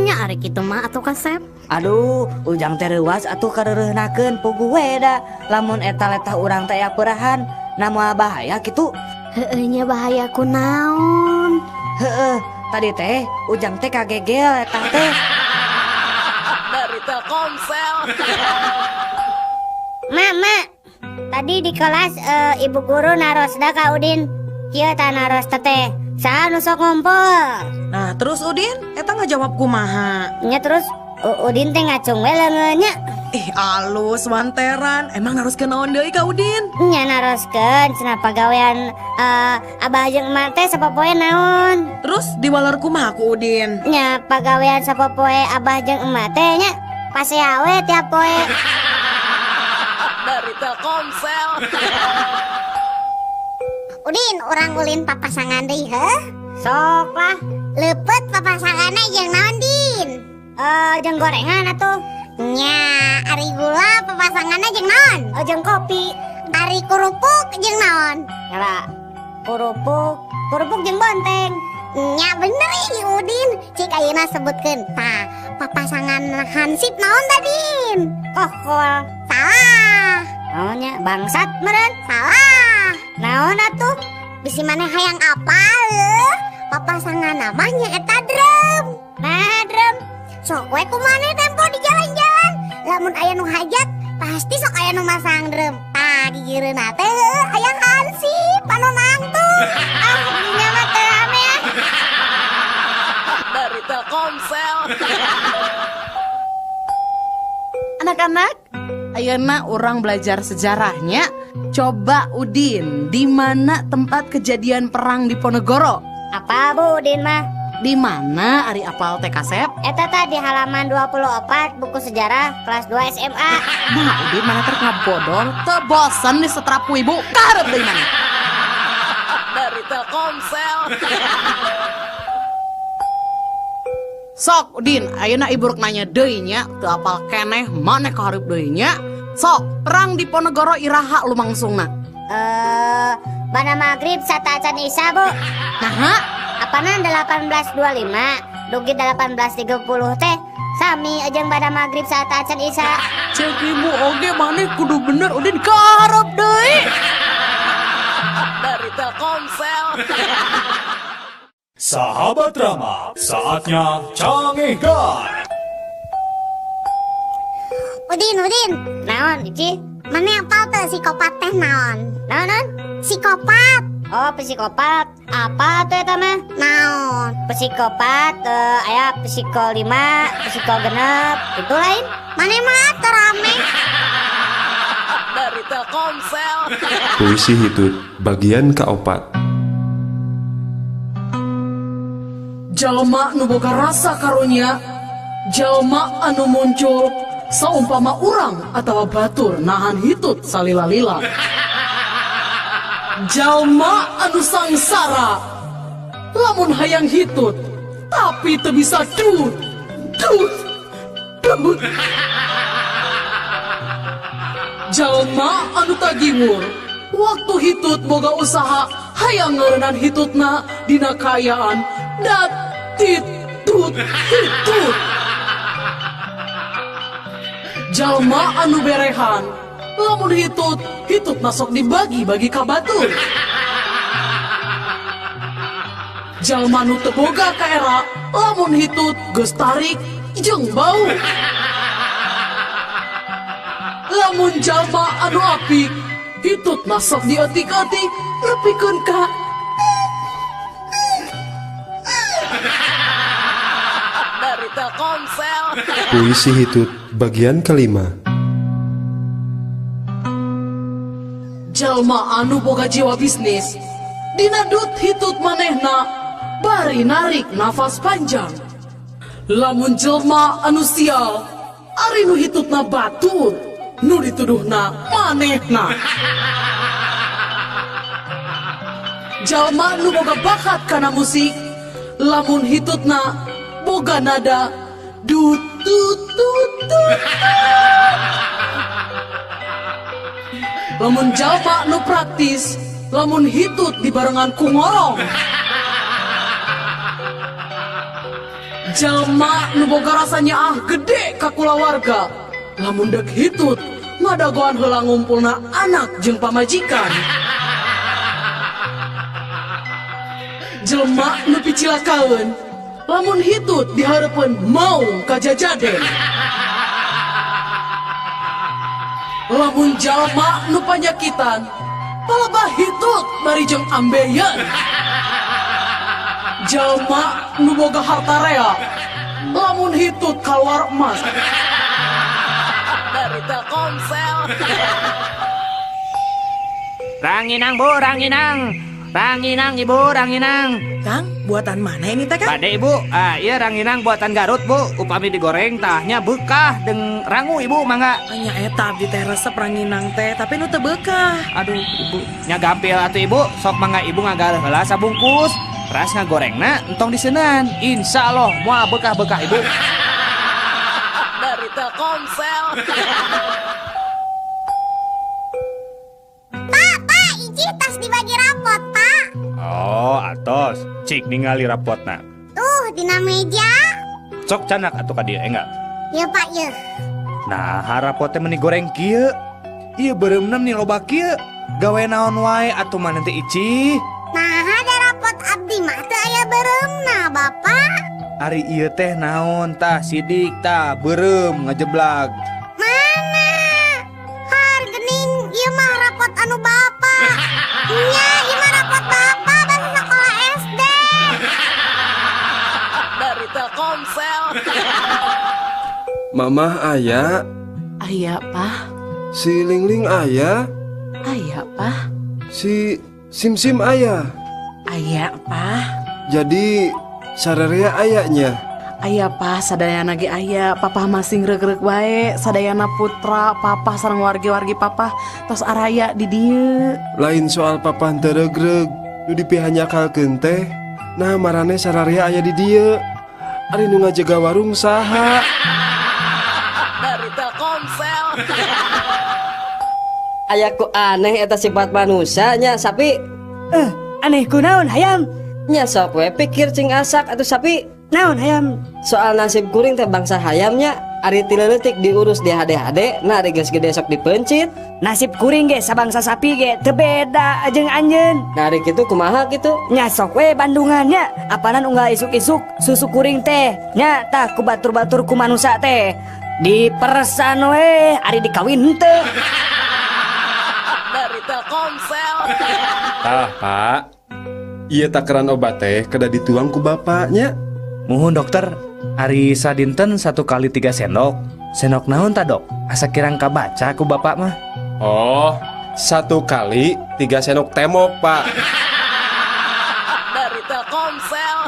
Nya ari kitu mah atuh kasep. Aduh, ujang teh reuas atuh kareureunahkeun puguh we da. Lamun eta letah urang teh ya perahan, namoal bahaya kitu. Heueuh nya bahaya kunaon? Heueuh, tadi teh ujang teh kagegel eta teh. Dari Telkomsel. Mak, tadi di kelas ibu guru naros da ka Udin. Kieu tah naros teh. Saha nu sok ngumpul? Nah terus Udin, eta ngajawab kumaha? Nya terus Udin teh ngacung we leungeunnya. Ih alus wanteran, emang naroskeun naon deui ka Udin? Nya naroskeun cenah pagawean abah jeung emak teh sapopoe naon. Terus diwaler kumaha ku Udin? Nya pagawean sapopoe abah jeung emak teh nya pasea we tiap poe. Dari Telkomsel. Udin, orang ulin papasangan deui heuh. Sok lah, leupeut papasanganna jeung naon Din? Jeung gorengan atuh. Nya, ari gula papasanganna jeung naon? Jeung kopi. Ari kurupuk jeung naon? Nyala. Kurupuk jeung bonteng. Nya bener ih Udin, cik ayeuna sebutkeun. Tah, papasangan hansip naon da Din? Kokol. Salah. Naonnya bangsat meureun? Salah. Naon atuh? Bisi maneh hayang apal? Papasangan namanya eta drum. Nah, drum. Sok we kumaneh tempo di jalan-jalan. Lamun aya nu hajat, pasti sok aya nu masang drum. Tah, gigireunna teh hayang hansip anu nangtung. Dinya mah teu rame ya. Dari Telkomsel. Anak-anak, ayeuna orang belajar sejarahnya. Coba Udin, di mana tempat kejadian perang di Ponegoro? Apa Bu Udin mah? Di mana Ari apal teh kasep? Eta tah di halaman 24 buku sejarah kelas 2 SMA. Nah, Udin mana ter ngabodor, teu bosan di setrapu ibu. Karep deui mana? Dari Telkomsel. Sok Udin, ayeuna ibu rek nanya deui nya, teu apal keneh maneh kahareup deui nya. Sok, perang di Ponegoro iraha lumangsungna. Bana maghrib sata acan isya Bu. Nah, apana 1825 dugi 1830 teh sami jeung bana maghrib sata acan isya. Cek ibu oge maneh kudu bener Udin kahareup deui. Dari Telkomsel. Sahabat drama, saatnya cangehkan. Udin, naon Ici? Mana apal teh psikopat teh naon? Naon? Psikopat. Oh, psikopat. Apa tuh eta mah? Naon? Psikopat aya psiko 5, psiko 6, itu lain. Mane mah terame. Dari Telkomsel. Puisi Hitut bagian keopat. Jalma nu boga rasa karunya, jalma anu muncul saumpama urang atawa batur nahan hitut salila-lila. Jalma anu sangsara, lamun hayang hitut, tapi teu bisa dut. Jalma anu tagiwur, waktu hitut boga usaha hayang ngeureunnan hitutna dina kaayaan dat hitut. Jalma anu berehan, lamun hitut nasok dibagi-bagi ka batur. Jalma nu teu boga ka era, lamun hitut geus tarik jeung bau. Lamun jalma anu apik, hitut nasok dietik-etik nepikeun ka Dari Telkomsel. Puisi Hitut bagian kelima. jalma anu boga jiwa bisnis, dina dut hitut manehna bari narik nafas panjang. Lamun jelma anu sial, ari nu hitutna batur, nu dituduhna manehna. Jalma nu boga bakat kana musik, lamun hitutna boga nada dut tut tut tut. Lamun jalma nu praktis, lamun hitut dibarengan ku ngorong. Jalma nu boga rasanya gede ka kulawarga, lamun dek hitut ngadagoan heula ngumpulna anak jeung pamajikan. Jelma nu picilakaeun, lamun hitut dihareupeun maung ka jajaden. Lamun jalma nu panyakitan, palebah hitut bari jeung ambeien. Jalma nu boga harta rea, lamun hitut kaluar emas. Dari Telkomsel. Ranginang bu, ranginang. Ranginang ibu, ranginang. Kang, buatan mana ini teh Kang? Pade ibu, iya ranginang buatan Garut bu. Upami digoreng tahnya bekah deng rangu ibu mangga. Nya eta abdi teh resep ranginang teh, tapi nu teu bekah. Aduh ibu, nya gampil atuh ibu. Sok mangga ibu ngagaleh heula sabungkus. Ras ngagorengna entong diseunan. Insyaallah moal bekah-bekah ibu. Dari Telkomsel. Pak, iji tas dibagi rapot, Pak. Oh, atos. Cik ningali rapotna. Tuh, dina meja. Sok canak atuh ka dieu enggak? Ya, Pak, ya. Nah, rapotnya meni goreng kieu. Ieu beureumna nih loba kieu. Gawe naon wae atuh mah nanti ici. Nah, ada rapot abdi mah teu aya beureumna, Bapak. Ari ieu teh naon tah sidik tah beureum ngajeblag. Mana? Hargening ieu mah rapot anu Bapak. Nya, ieu mah rapot Bapak bangsa sekolah SD. Dari Telkomsel. Mamah aya, Aya, Pak. si Lingling aya, Aya, Pak. si Simsim aya. Aya, Pak. Jadi sararea ayanya. Aya, Pak, sadayana ge aya. Papa masing reug-reug wae. Sadayana putra papa sareng wargi-wargi papa tos araya di dieu. Lain soal papa teu reug-reug, nu dipihanyakalkeun teh. Nah marane sararea aya di dieu. Ari nu ngajaga warung saha? Dari Telkomsel. Aya ku aneh eta sifat manusia nya sapi. Aneh kunaon hayam? Nya sok we pikir cing asak atuh sapi. Naon hayam? Soal nasib kuring teh bangsa hayamnya ari ti leutik diurus di hade-hade, nah ari geus gede sok dipencit. Nasib kuring ge sabangsa sapi ge teu beda jeung anjeun. Nah ari kitu kumaha kitu? Nya sok we bandungannya, apanan unggal isuk-isuk susu kuring teh. Nya tah ku batur-batur ku manusia teh. Dipersan we ari dikawin henteu. Dari Telkomsel. Ah, Pak. Iya takaran obat teh kada dituang ku bapaknya. Muhun dokter, ari sadinten 1 kali 3 sendok. Sendok naon ta dok? Asa kirang kabaca ku bapak mah. Oh, 1 kali 3 sendok temok, Pak. Dari Telkomsel.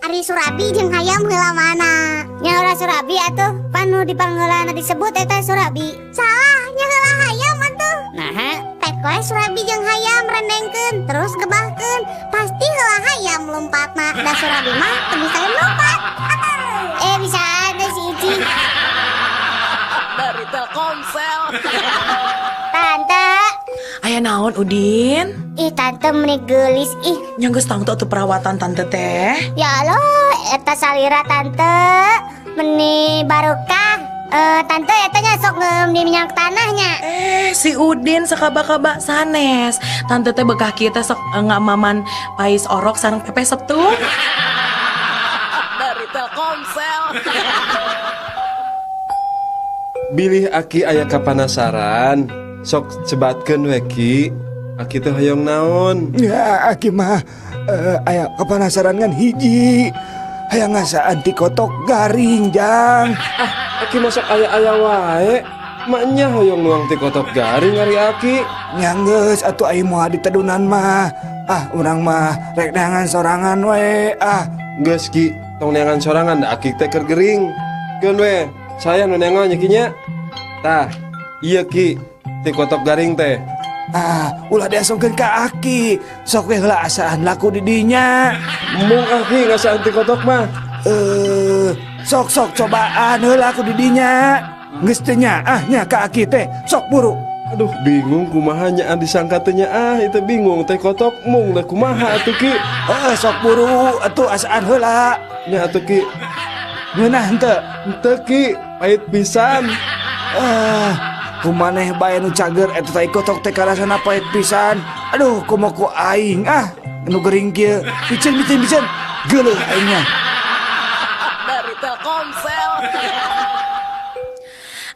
Ari Surabi jeung hayam heula mana? Nya heula Surabi atuh, panu dipanggeulana disebut eta Surabi. Salah, nya heula hayam atuh. Nah, tek we Surabi jeung hayam rendengkeun, terus gebahkeun. Pasti heula hayam lompatna. Da Surabi mah teu bisa lompat. Bisa ada si Ici. Dari Telkomsel. Tante. Aya naon Udin? Ih tante meni geulis ih. Nya geus tangtu atuh perawatan tante teh. Ya Allah, eta salira tante meni barokah. Tante eta nya sok ngeum di minyak tanahnya. Si Udin sakaba-kaba sanes. Tante teh bekah kieu teh sok ngamaman pais orok sareng pepesep tuh. Dari Telkomsel. Bilih Aki aya kapanasaran. Sok cebatkeun we Ki. Aki teh hoyong naon? Ya, Aki mah aya kapanasaran kan hiji. Hayang ngasa anti kotok garing, Jang. Aki masak aya-aya wae. Maknya hoyong nuang ti kotok garing ari Aki. Nya geus atuh ai moal ditedunan mah. Urang mah rek neangan sorangan we. Geus Ki, tong neangan sorangan da Aki teh keur gering. Keun we, saya nu neangan nya Ki nya. Tah, iya Ki, ti kotok garing teh. Ulah diasongkeun ka Aki. Sok we heula asaan laku di dinya. Mung Aki ngasaan ti kotok mah. Sok cobaan heula aku di dinya. Geus teu nya nya ka Aki teh. Sok buru. Aduh, bingung kumaha nya disangka teh nya itu bingung teh kotok mung da kumaha atuh Ki. Sok buru atuh asaan heula. Nya atuh Ki. Ngeunah henteu? Henteu Ki, pait pisan. Kumaneh bae nu cager eta teh kotok teh karasana pait pisan. Aduh, kumaha ku aing nu gering kieu. Bicen geuleuh aingnya. Dari Telkomsel.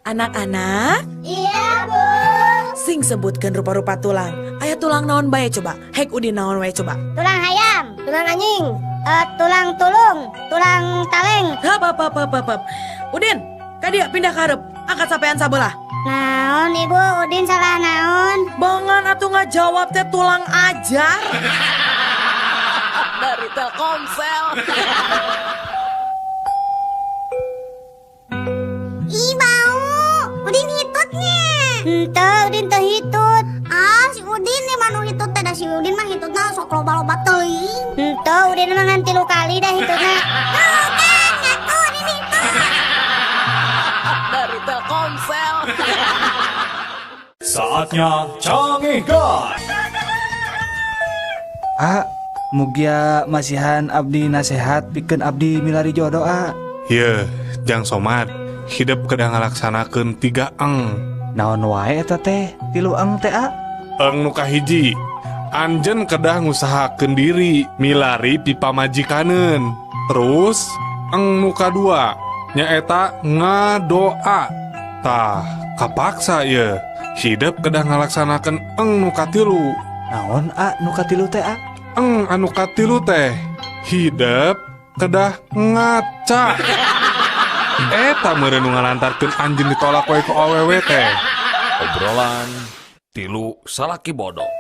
Anak-anak. Iya, Bu. Sing sebutkeun rupa-rupa tulang. Aya tulang naon bae coba? Hek Udin naon wae coba? Tulang hayam, tulang anjing, tulang tulung, tulang taleng. Hap. Udin, ka dieu pindah ka hareup. Angkat sapean sabelah. Naon Ibu, Udin salah naon? Bongan atuh ngajawab teh tulang ajar. Dari Telkomsel. Ih bau, Udin hitutnya. Henteu, Udin teu hitut. Si Udin nih manu hitut teh da si Udin mah hitutna sok loba-loba teuing. Henteu, Udin mah ngan 3 kali dah hitutna. Kan ngaku Udin hitut. Dari Telkomsel. Saatnya Canggih God. Mugia masihan abdi nasehat pikeun abdi milari jodoh Ye, Jang Somad, hidup kedah ngalaksanakeun 3 eng. Naon wae eta teh? 3 eng teh Eng nu kahiji, anjeun kedah ngusahakeun diri milari pipa majikaneun. Terus eng nu kadua nyaeta ngadoa. Tah, kapaksa ye. Hidup kedah ngalaksanakeun eng nu katilu. Naon nu katilu teh Eng anu katilu teh hidup kedah ngaca. Eta meureun nu ngalantarkeun anjeun ditolak wae ku awewe teh. Obrolan tilu salaki bodoh.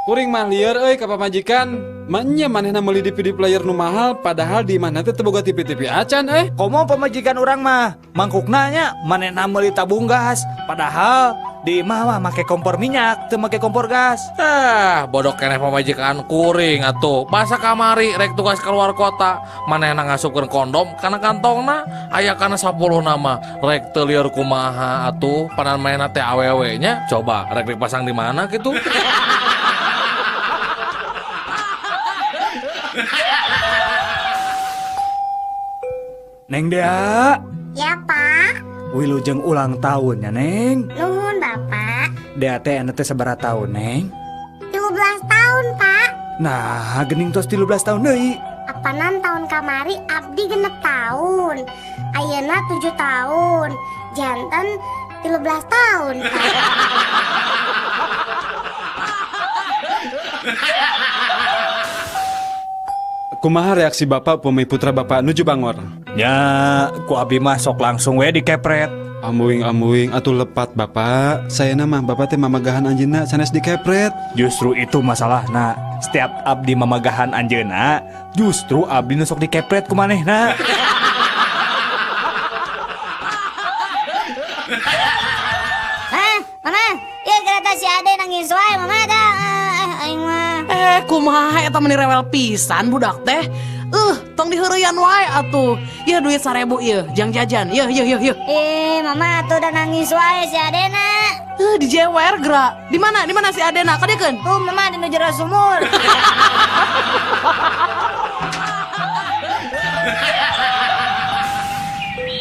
Kuring mah lieur euy ka pamajikan. Manya manehna meuli DVD player nu mahal padahal di mana teh teu boga TV-TV acan Komo pamajikan urang mah mangkukna nya manehna meuli tabung gas padahal di imah mah make kompor minyak teu make kompor gas. Bodoh keneh pamajikan kuring atuh. Basa kamari rek tugas keluar kota, manehna ngasupkeun kondom kana kantongna aya kana 10 nama. Rek teu lieur kumaha atuh panan mainna teh awewe nya. Coba rek dipasang di mana kitu? Neng Dea. Ya Pak. Wilujeng ulang tahunnya Neng. Nuhun Bapak. Dea teh anu teh sabaraha taun Neng? 13 tahun Pak. Nah, geuning tos 13 tahun deui. Apanan tahun kamari abdi genep tahun. Ayeuna 7 tahun. Janten 13 tahun. Kumaha reaksi bapak pemain putra bapak nuju bangor? Ya, ku abdi mah sok langsung we dikepret. Ambuing atuh lepat bapak. Saya nama bapak teh mamagahan anjeunna sanes dikepret. Justru itu masalahna. Setiap abdi mamagahan anjeunna, justru abdi nu sok dikepret ku manehna. Mama, ya kereta si Ade nangis wae mama ada. Aing mah. Kumaha eta meni rewel pisan budak teh. Tong diheureyan wae atuh. Ya duit 1000 ieu, jang jajan. Yeuh. Mama atuh udah nangis wae si Adena. Dijewer geura. Di mana si Adena? Kadeukeun. Tuh mama di jero sumur.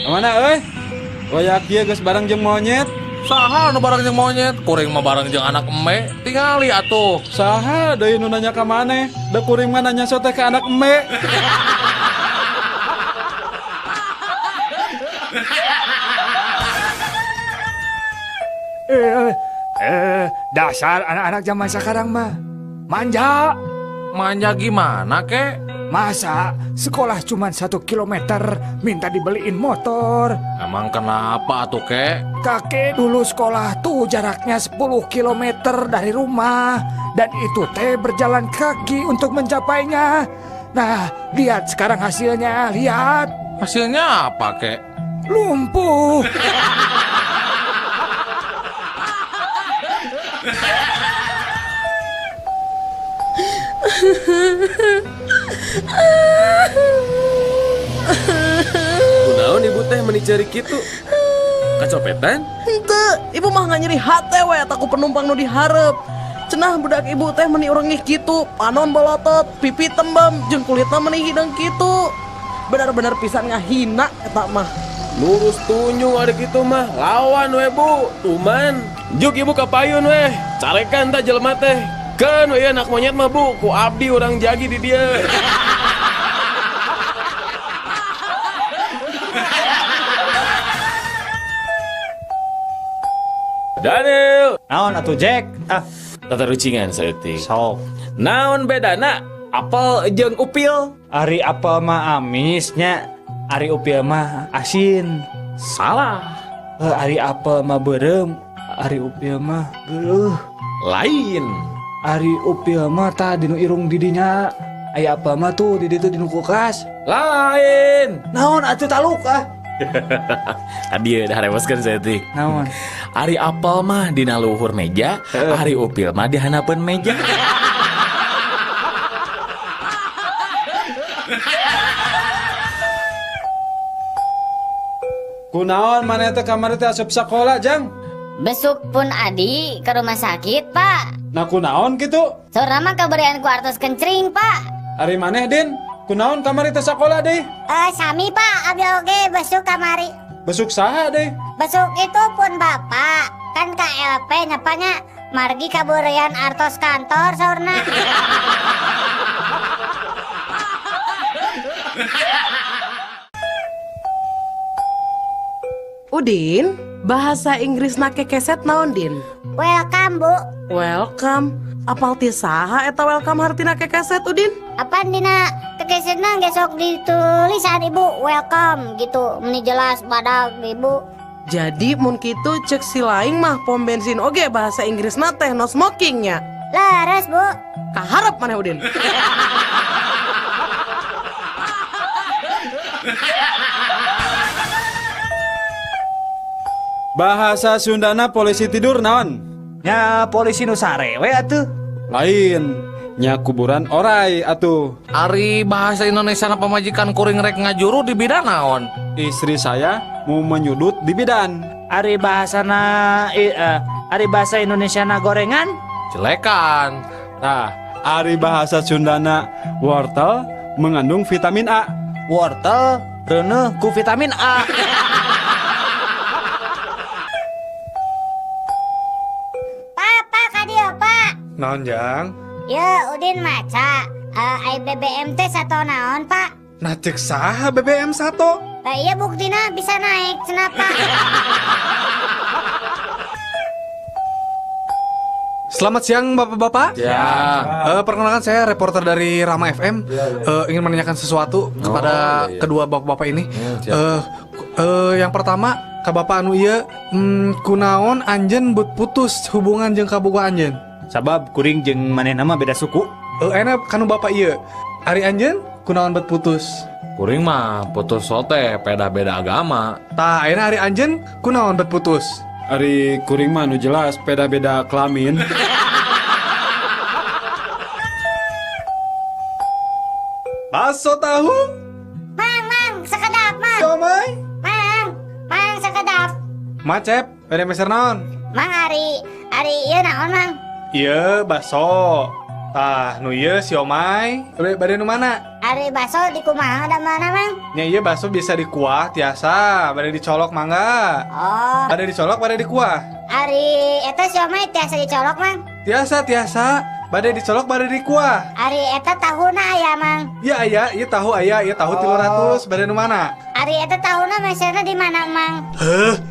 Mana euy? Wayak ieu geus bareng jeung monyet. Saha nu bareng jeung monyet, kuring mah bareng jeung anak eme. Tingali atuh. Saha deui nu nanya ka maneh? Da kuring mah nanya sote ka anak eme. Dasar anak-anak zaman sekarang mah manja. Manja gimana kek? Masa sekolah cuma 1 kilometer minta dibeliin motor? Emang kenapa tuh kek? Kakek dulu sekolah tuh jaraknya 10 kilometer dari rumah. Dan itu teh berjalan kaki untuk mencapainya. Nah, lihat sekarang hasilnya, lihat. Hasilnya apa kek? Lumpuh. Kunaon ibu teh menicari kitu? Kacopetan? Henteu, ibu mah nyeri hate we taku penumpang nu diharep. Cenah budak ibu teh meni urang kitu, panon bolotot, pipi tembem, jeung kulitna meni hidang kitu. Benar-benar pisan ngahina eta mah. Lurus tunjung ada gitu mah, lawan we bu, tuman. Juk ibu kapayun weh, carekan tak jelema teh. Kan we anak monyet mah bu, ku abdi orang jagi di dia. Daniel, naon atuh Jack? tata rucingan saeutik. Sok. Naon bedana? Apel jeung upil? Ari apel mah amisnya, ari upil mah asin. Salah. Ari apel mah beureum, ari upil mah geuleuh. Lain. Ari upil mah tah dinu irung didinya. Aya apel mah tuh di ditu dinu kulkas. Lain. Naon atuh taluk Adieu dah reweskeun saeutik. Naon? Ari apel mah dina luhur meja, ari upil mah di hanapeun meja. Kunaon maneh teh kamari teh asup sakola jang? Besuk pun Adi ke rumah sakit pak. Nah kunaon gitu? Saurna mah kabarian ku artos kencring pak. Ari maneh Din? Kunaon kamari teh sakola deh? Sami pak, abi oge besuk kamari. Besuk saha deh? Besuk itu pun bapak. Kan KLP nyapanya margi kabarian artos kantor saurna. Udin, bahasa Inggris nake keset naon Din? Welcome bu. Welcome. Apal ti saha eta welcome hartina kekeset Udin? Apaan dina kekesetna gesok ditulisan ibu welcome gitu. Meni jelas badag ibu. Jadi mun kitu cek si laing mah pom bensin oge bahasa Inggris teh no smokingnya. Laras bu. Kaharep maneh Udin. Bahasa Sundana polisi tidur naon? Nya polisi nu sarewe atuh. Lain. Nya kuburan orai atuh. Ari bahasa Indonesia na pamajikan kuring rek ngajuru di bidan naon? Istri saya mau menyudut di bidan. Ari bahasa Indonesia na gorengan? Jelekan. Nah, ari bahasa Sundana wortel mengandung vitamin A. Wortel reuneuh ku vitamin A. Naon jang? Ya Udin maca BBM teh sato naon pak? Nah cek saha BBM 1? Iya buktina bisa naik cenapa? Selamat siang bapak-bapak. Ya. Perkenalkan saya reporter dari Rama FM. Ingin menanyakan sesuatu kepada kedua bapak-bapak ini. Yang pertama, ka bapak anu ieu kunaon anjeun but putus hubungan jeung kabogoh anjeun? Sabab kuring jeung manehna mah beda suku. Enak kanu bapak ieu. Ari anjeun kunaon but putus? Kuring mah putus sote beda-beda agama. Tah ayeuna ari anjeun kunaon bet putus? Ari kuring mah nu jelas beda-beda kelamin. Bakso tahu? Mang, sekedap, Mang. Siomay? Mang, sekedap. Macep, beda meser naon? Mang, ari ieu naon, Mang? Ieu bakso. Tah nu ieu siomay. Bade nu mana? Ari bakso di kumaha da mana, Mang? Nya ieu bakso bisa dikuah tiasa, bade dicolok mangga. Oh. Bade dicolok, bade dikuah. Ari eta siomay tiasa dicolok, Mang. Tiasa. Bade dicolok, bade dikuah. Ari eta tahuna aya, Mang. Iya aya, ieu tahu 300, bade nu mana? Ari eta tahuna meserna di mana, Mang?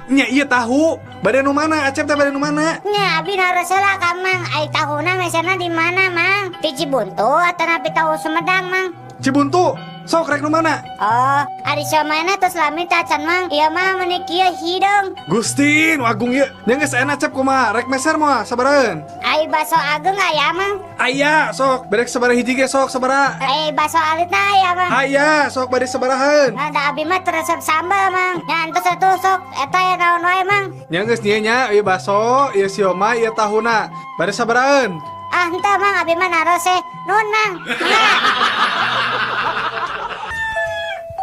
Nya ieu tahu. Bade nu mana? Acep teh bade nu mana? Nya abi nareuseulah ka Mang. Ai tahuna meserna di mana, Mang? Di Cibuntu atau napi tahu Sumedang, Mang? Cibuntu. Sok rek nu mana? Oh, ari siomayna tos lami cacan, Mang. Ieu mah meuni kieu hideung. Gusti, nu agung ieu. Nya geus enak cep kumaha? Rek meser moal sabaraeun? Ai baso ageng aya, Mang. Aya, sok. Berek sabaraha hiji ge sok sabaraha? Ai baso alitna aya, Mang. Aya, sok bade sabaraheun? Nah, da abi mah teresep sambal, Mang. Nya entos atuh sok eta ya naon wae, Mang. Nya geus dieu nya, ieu baso, ieu siomay, ieu tahuna. Bade sabaraheun? Ah, henteu, Mang. Abi mah narose. Nun, Mang.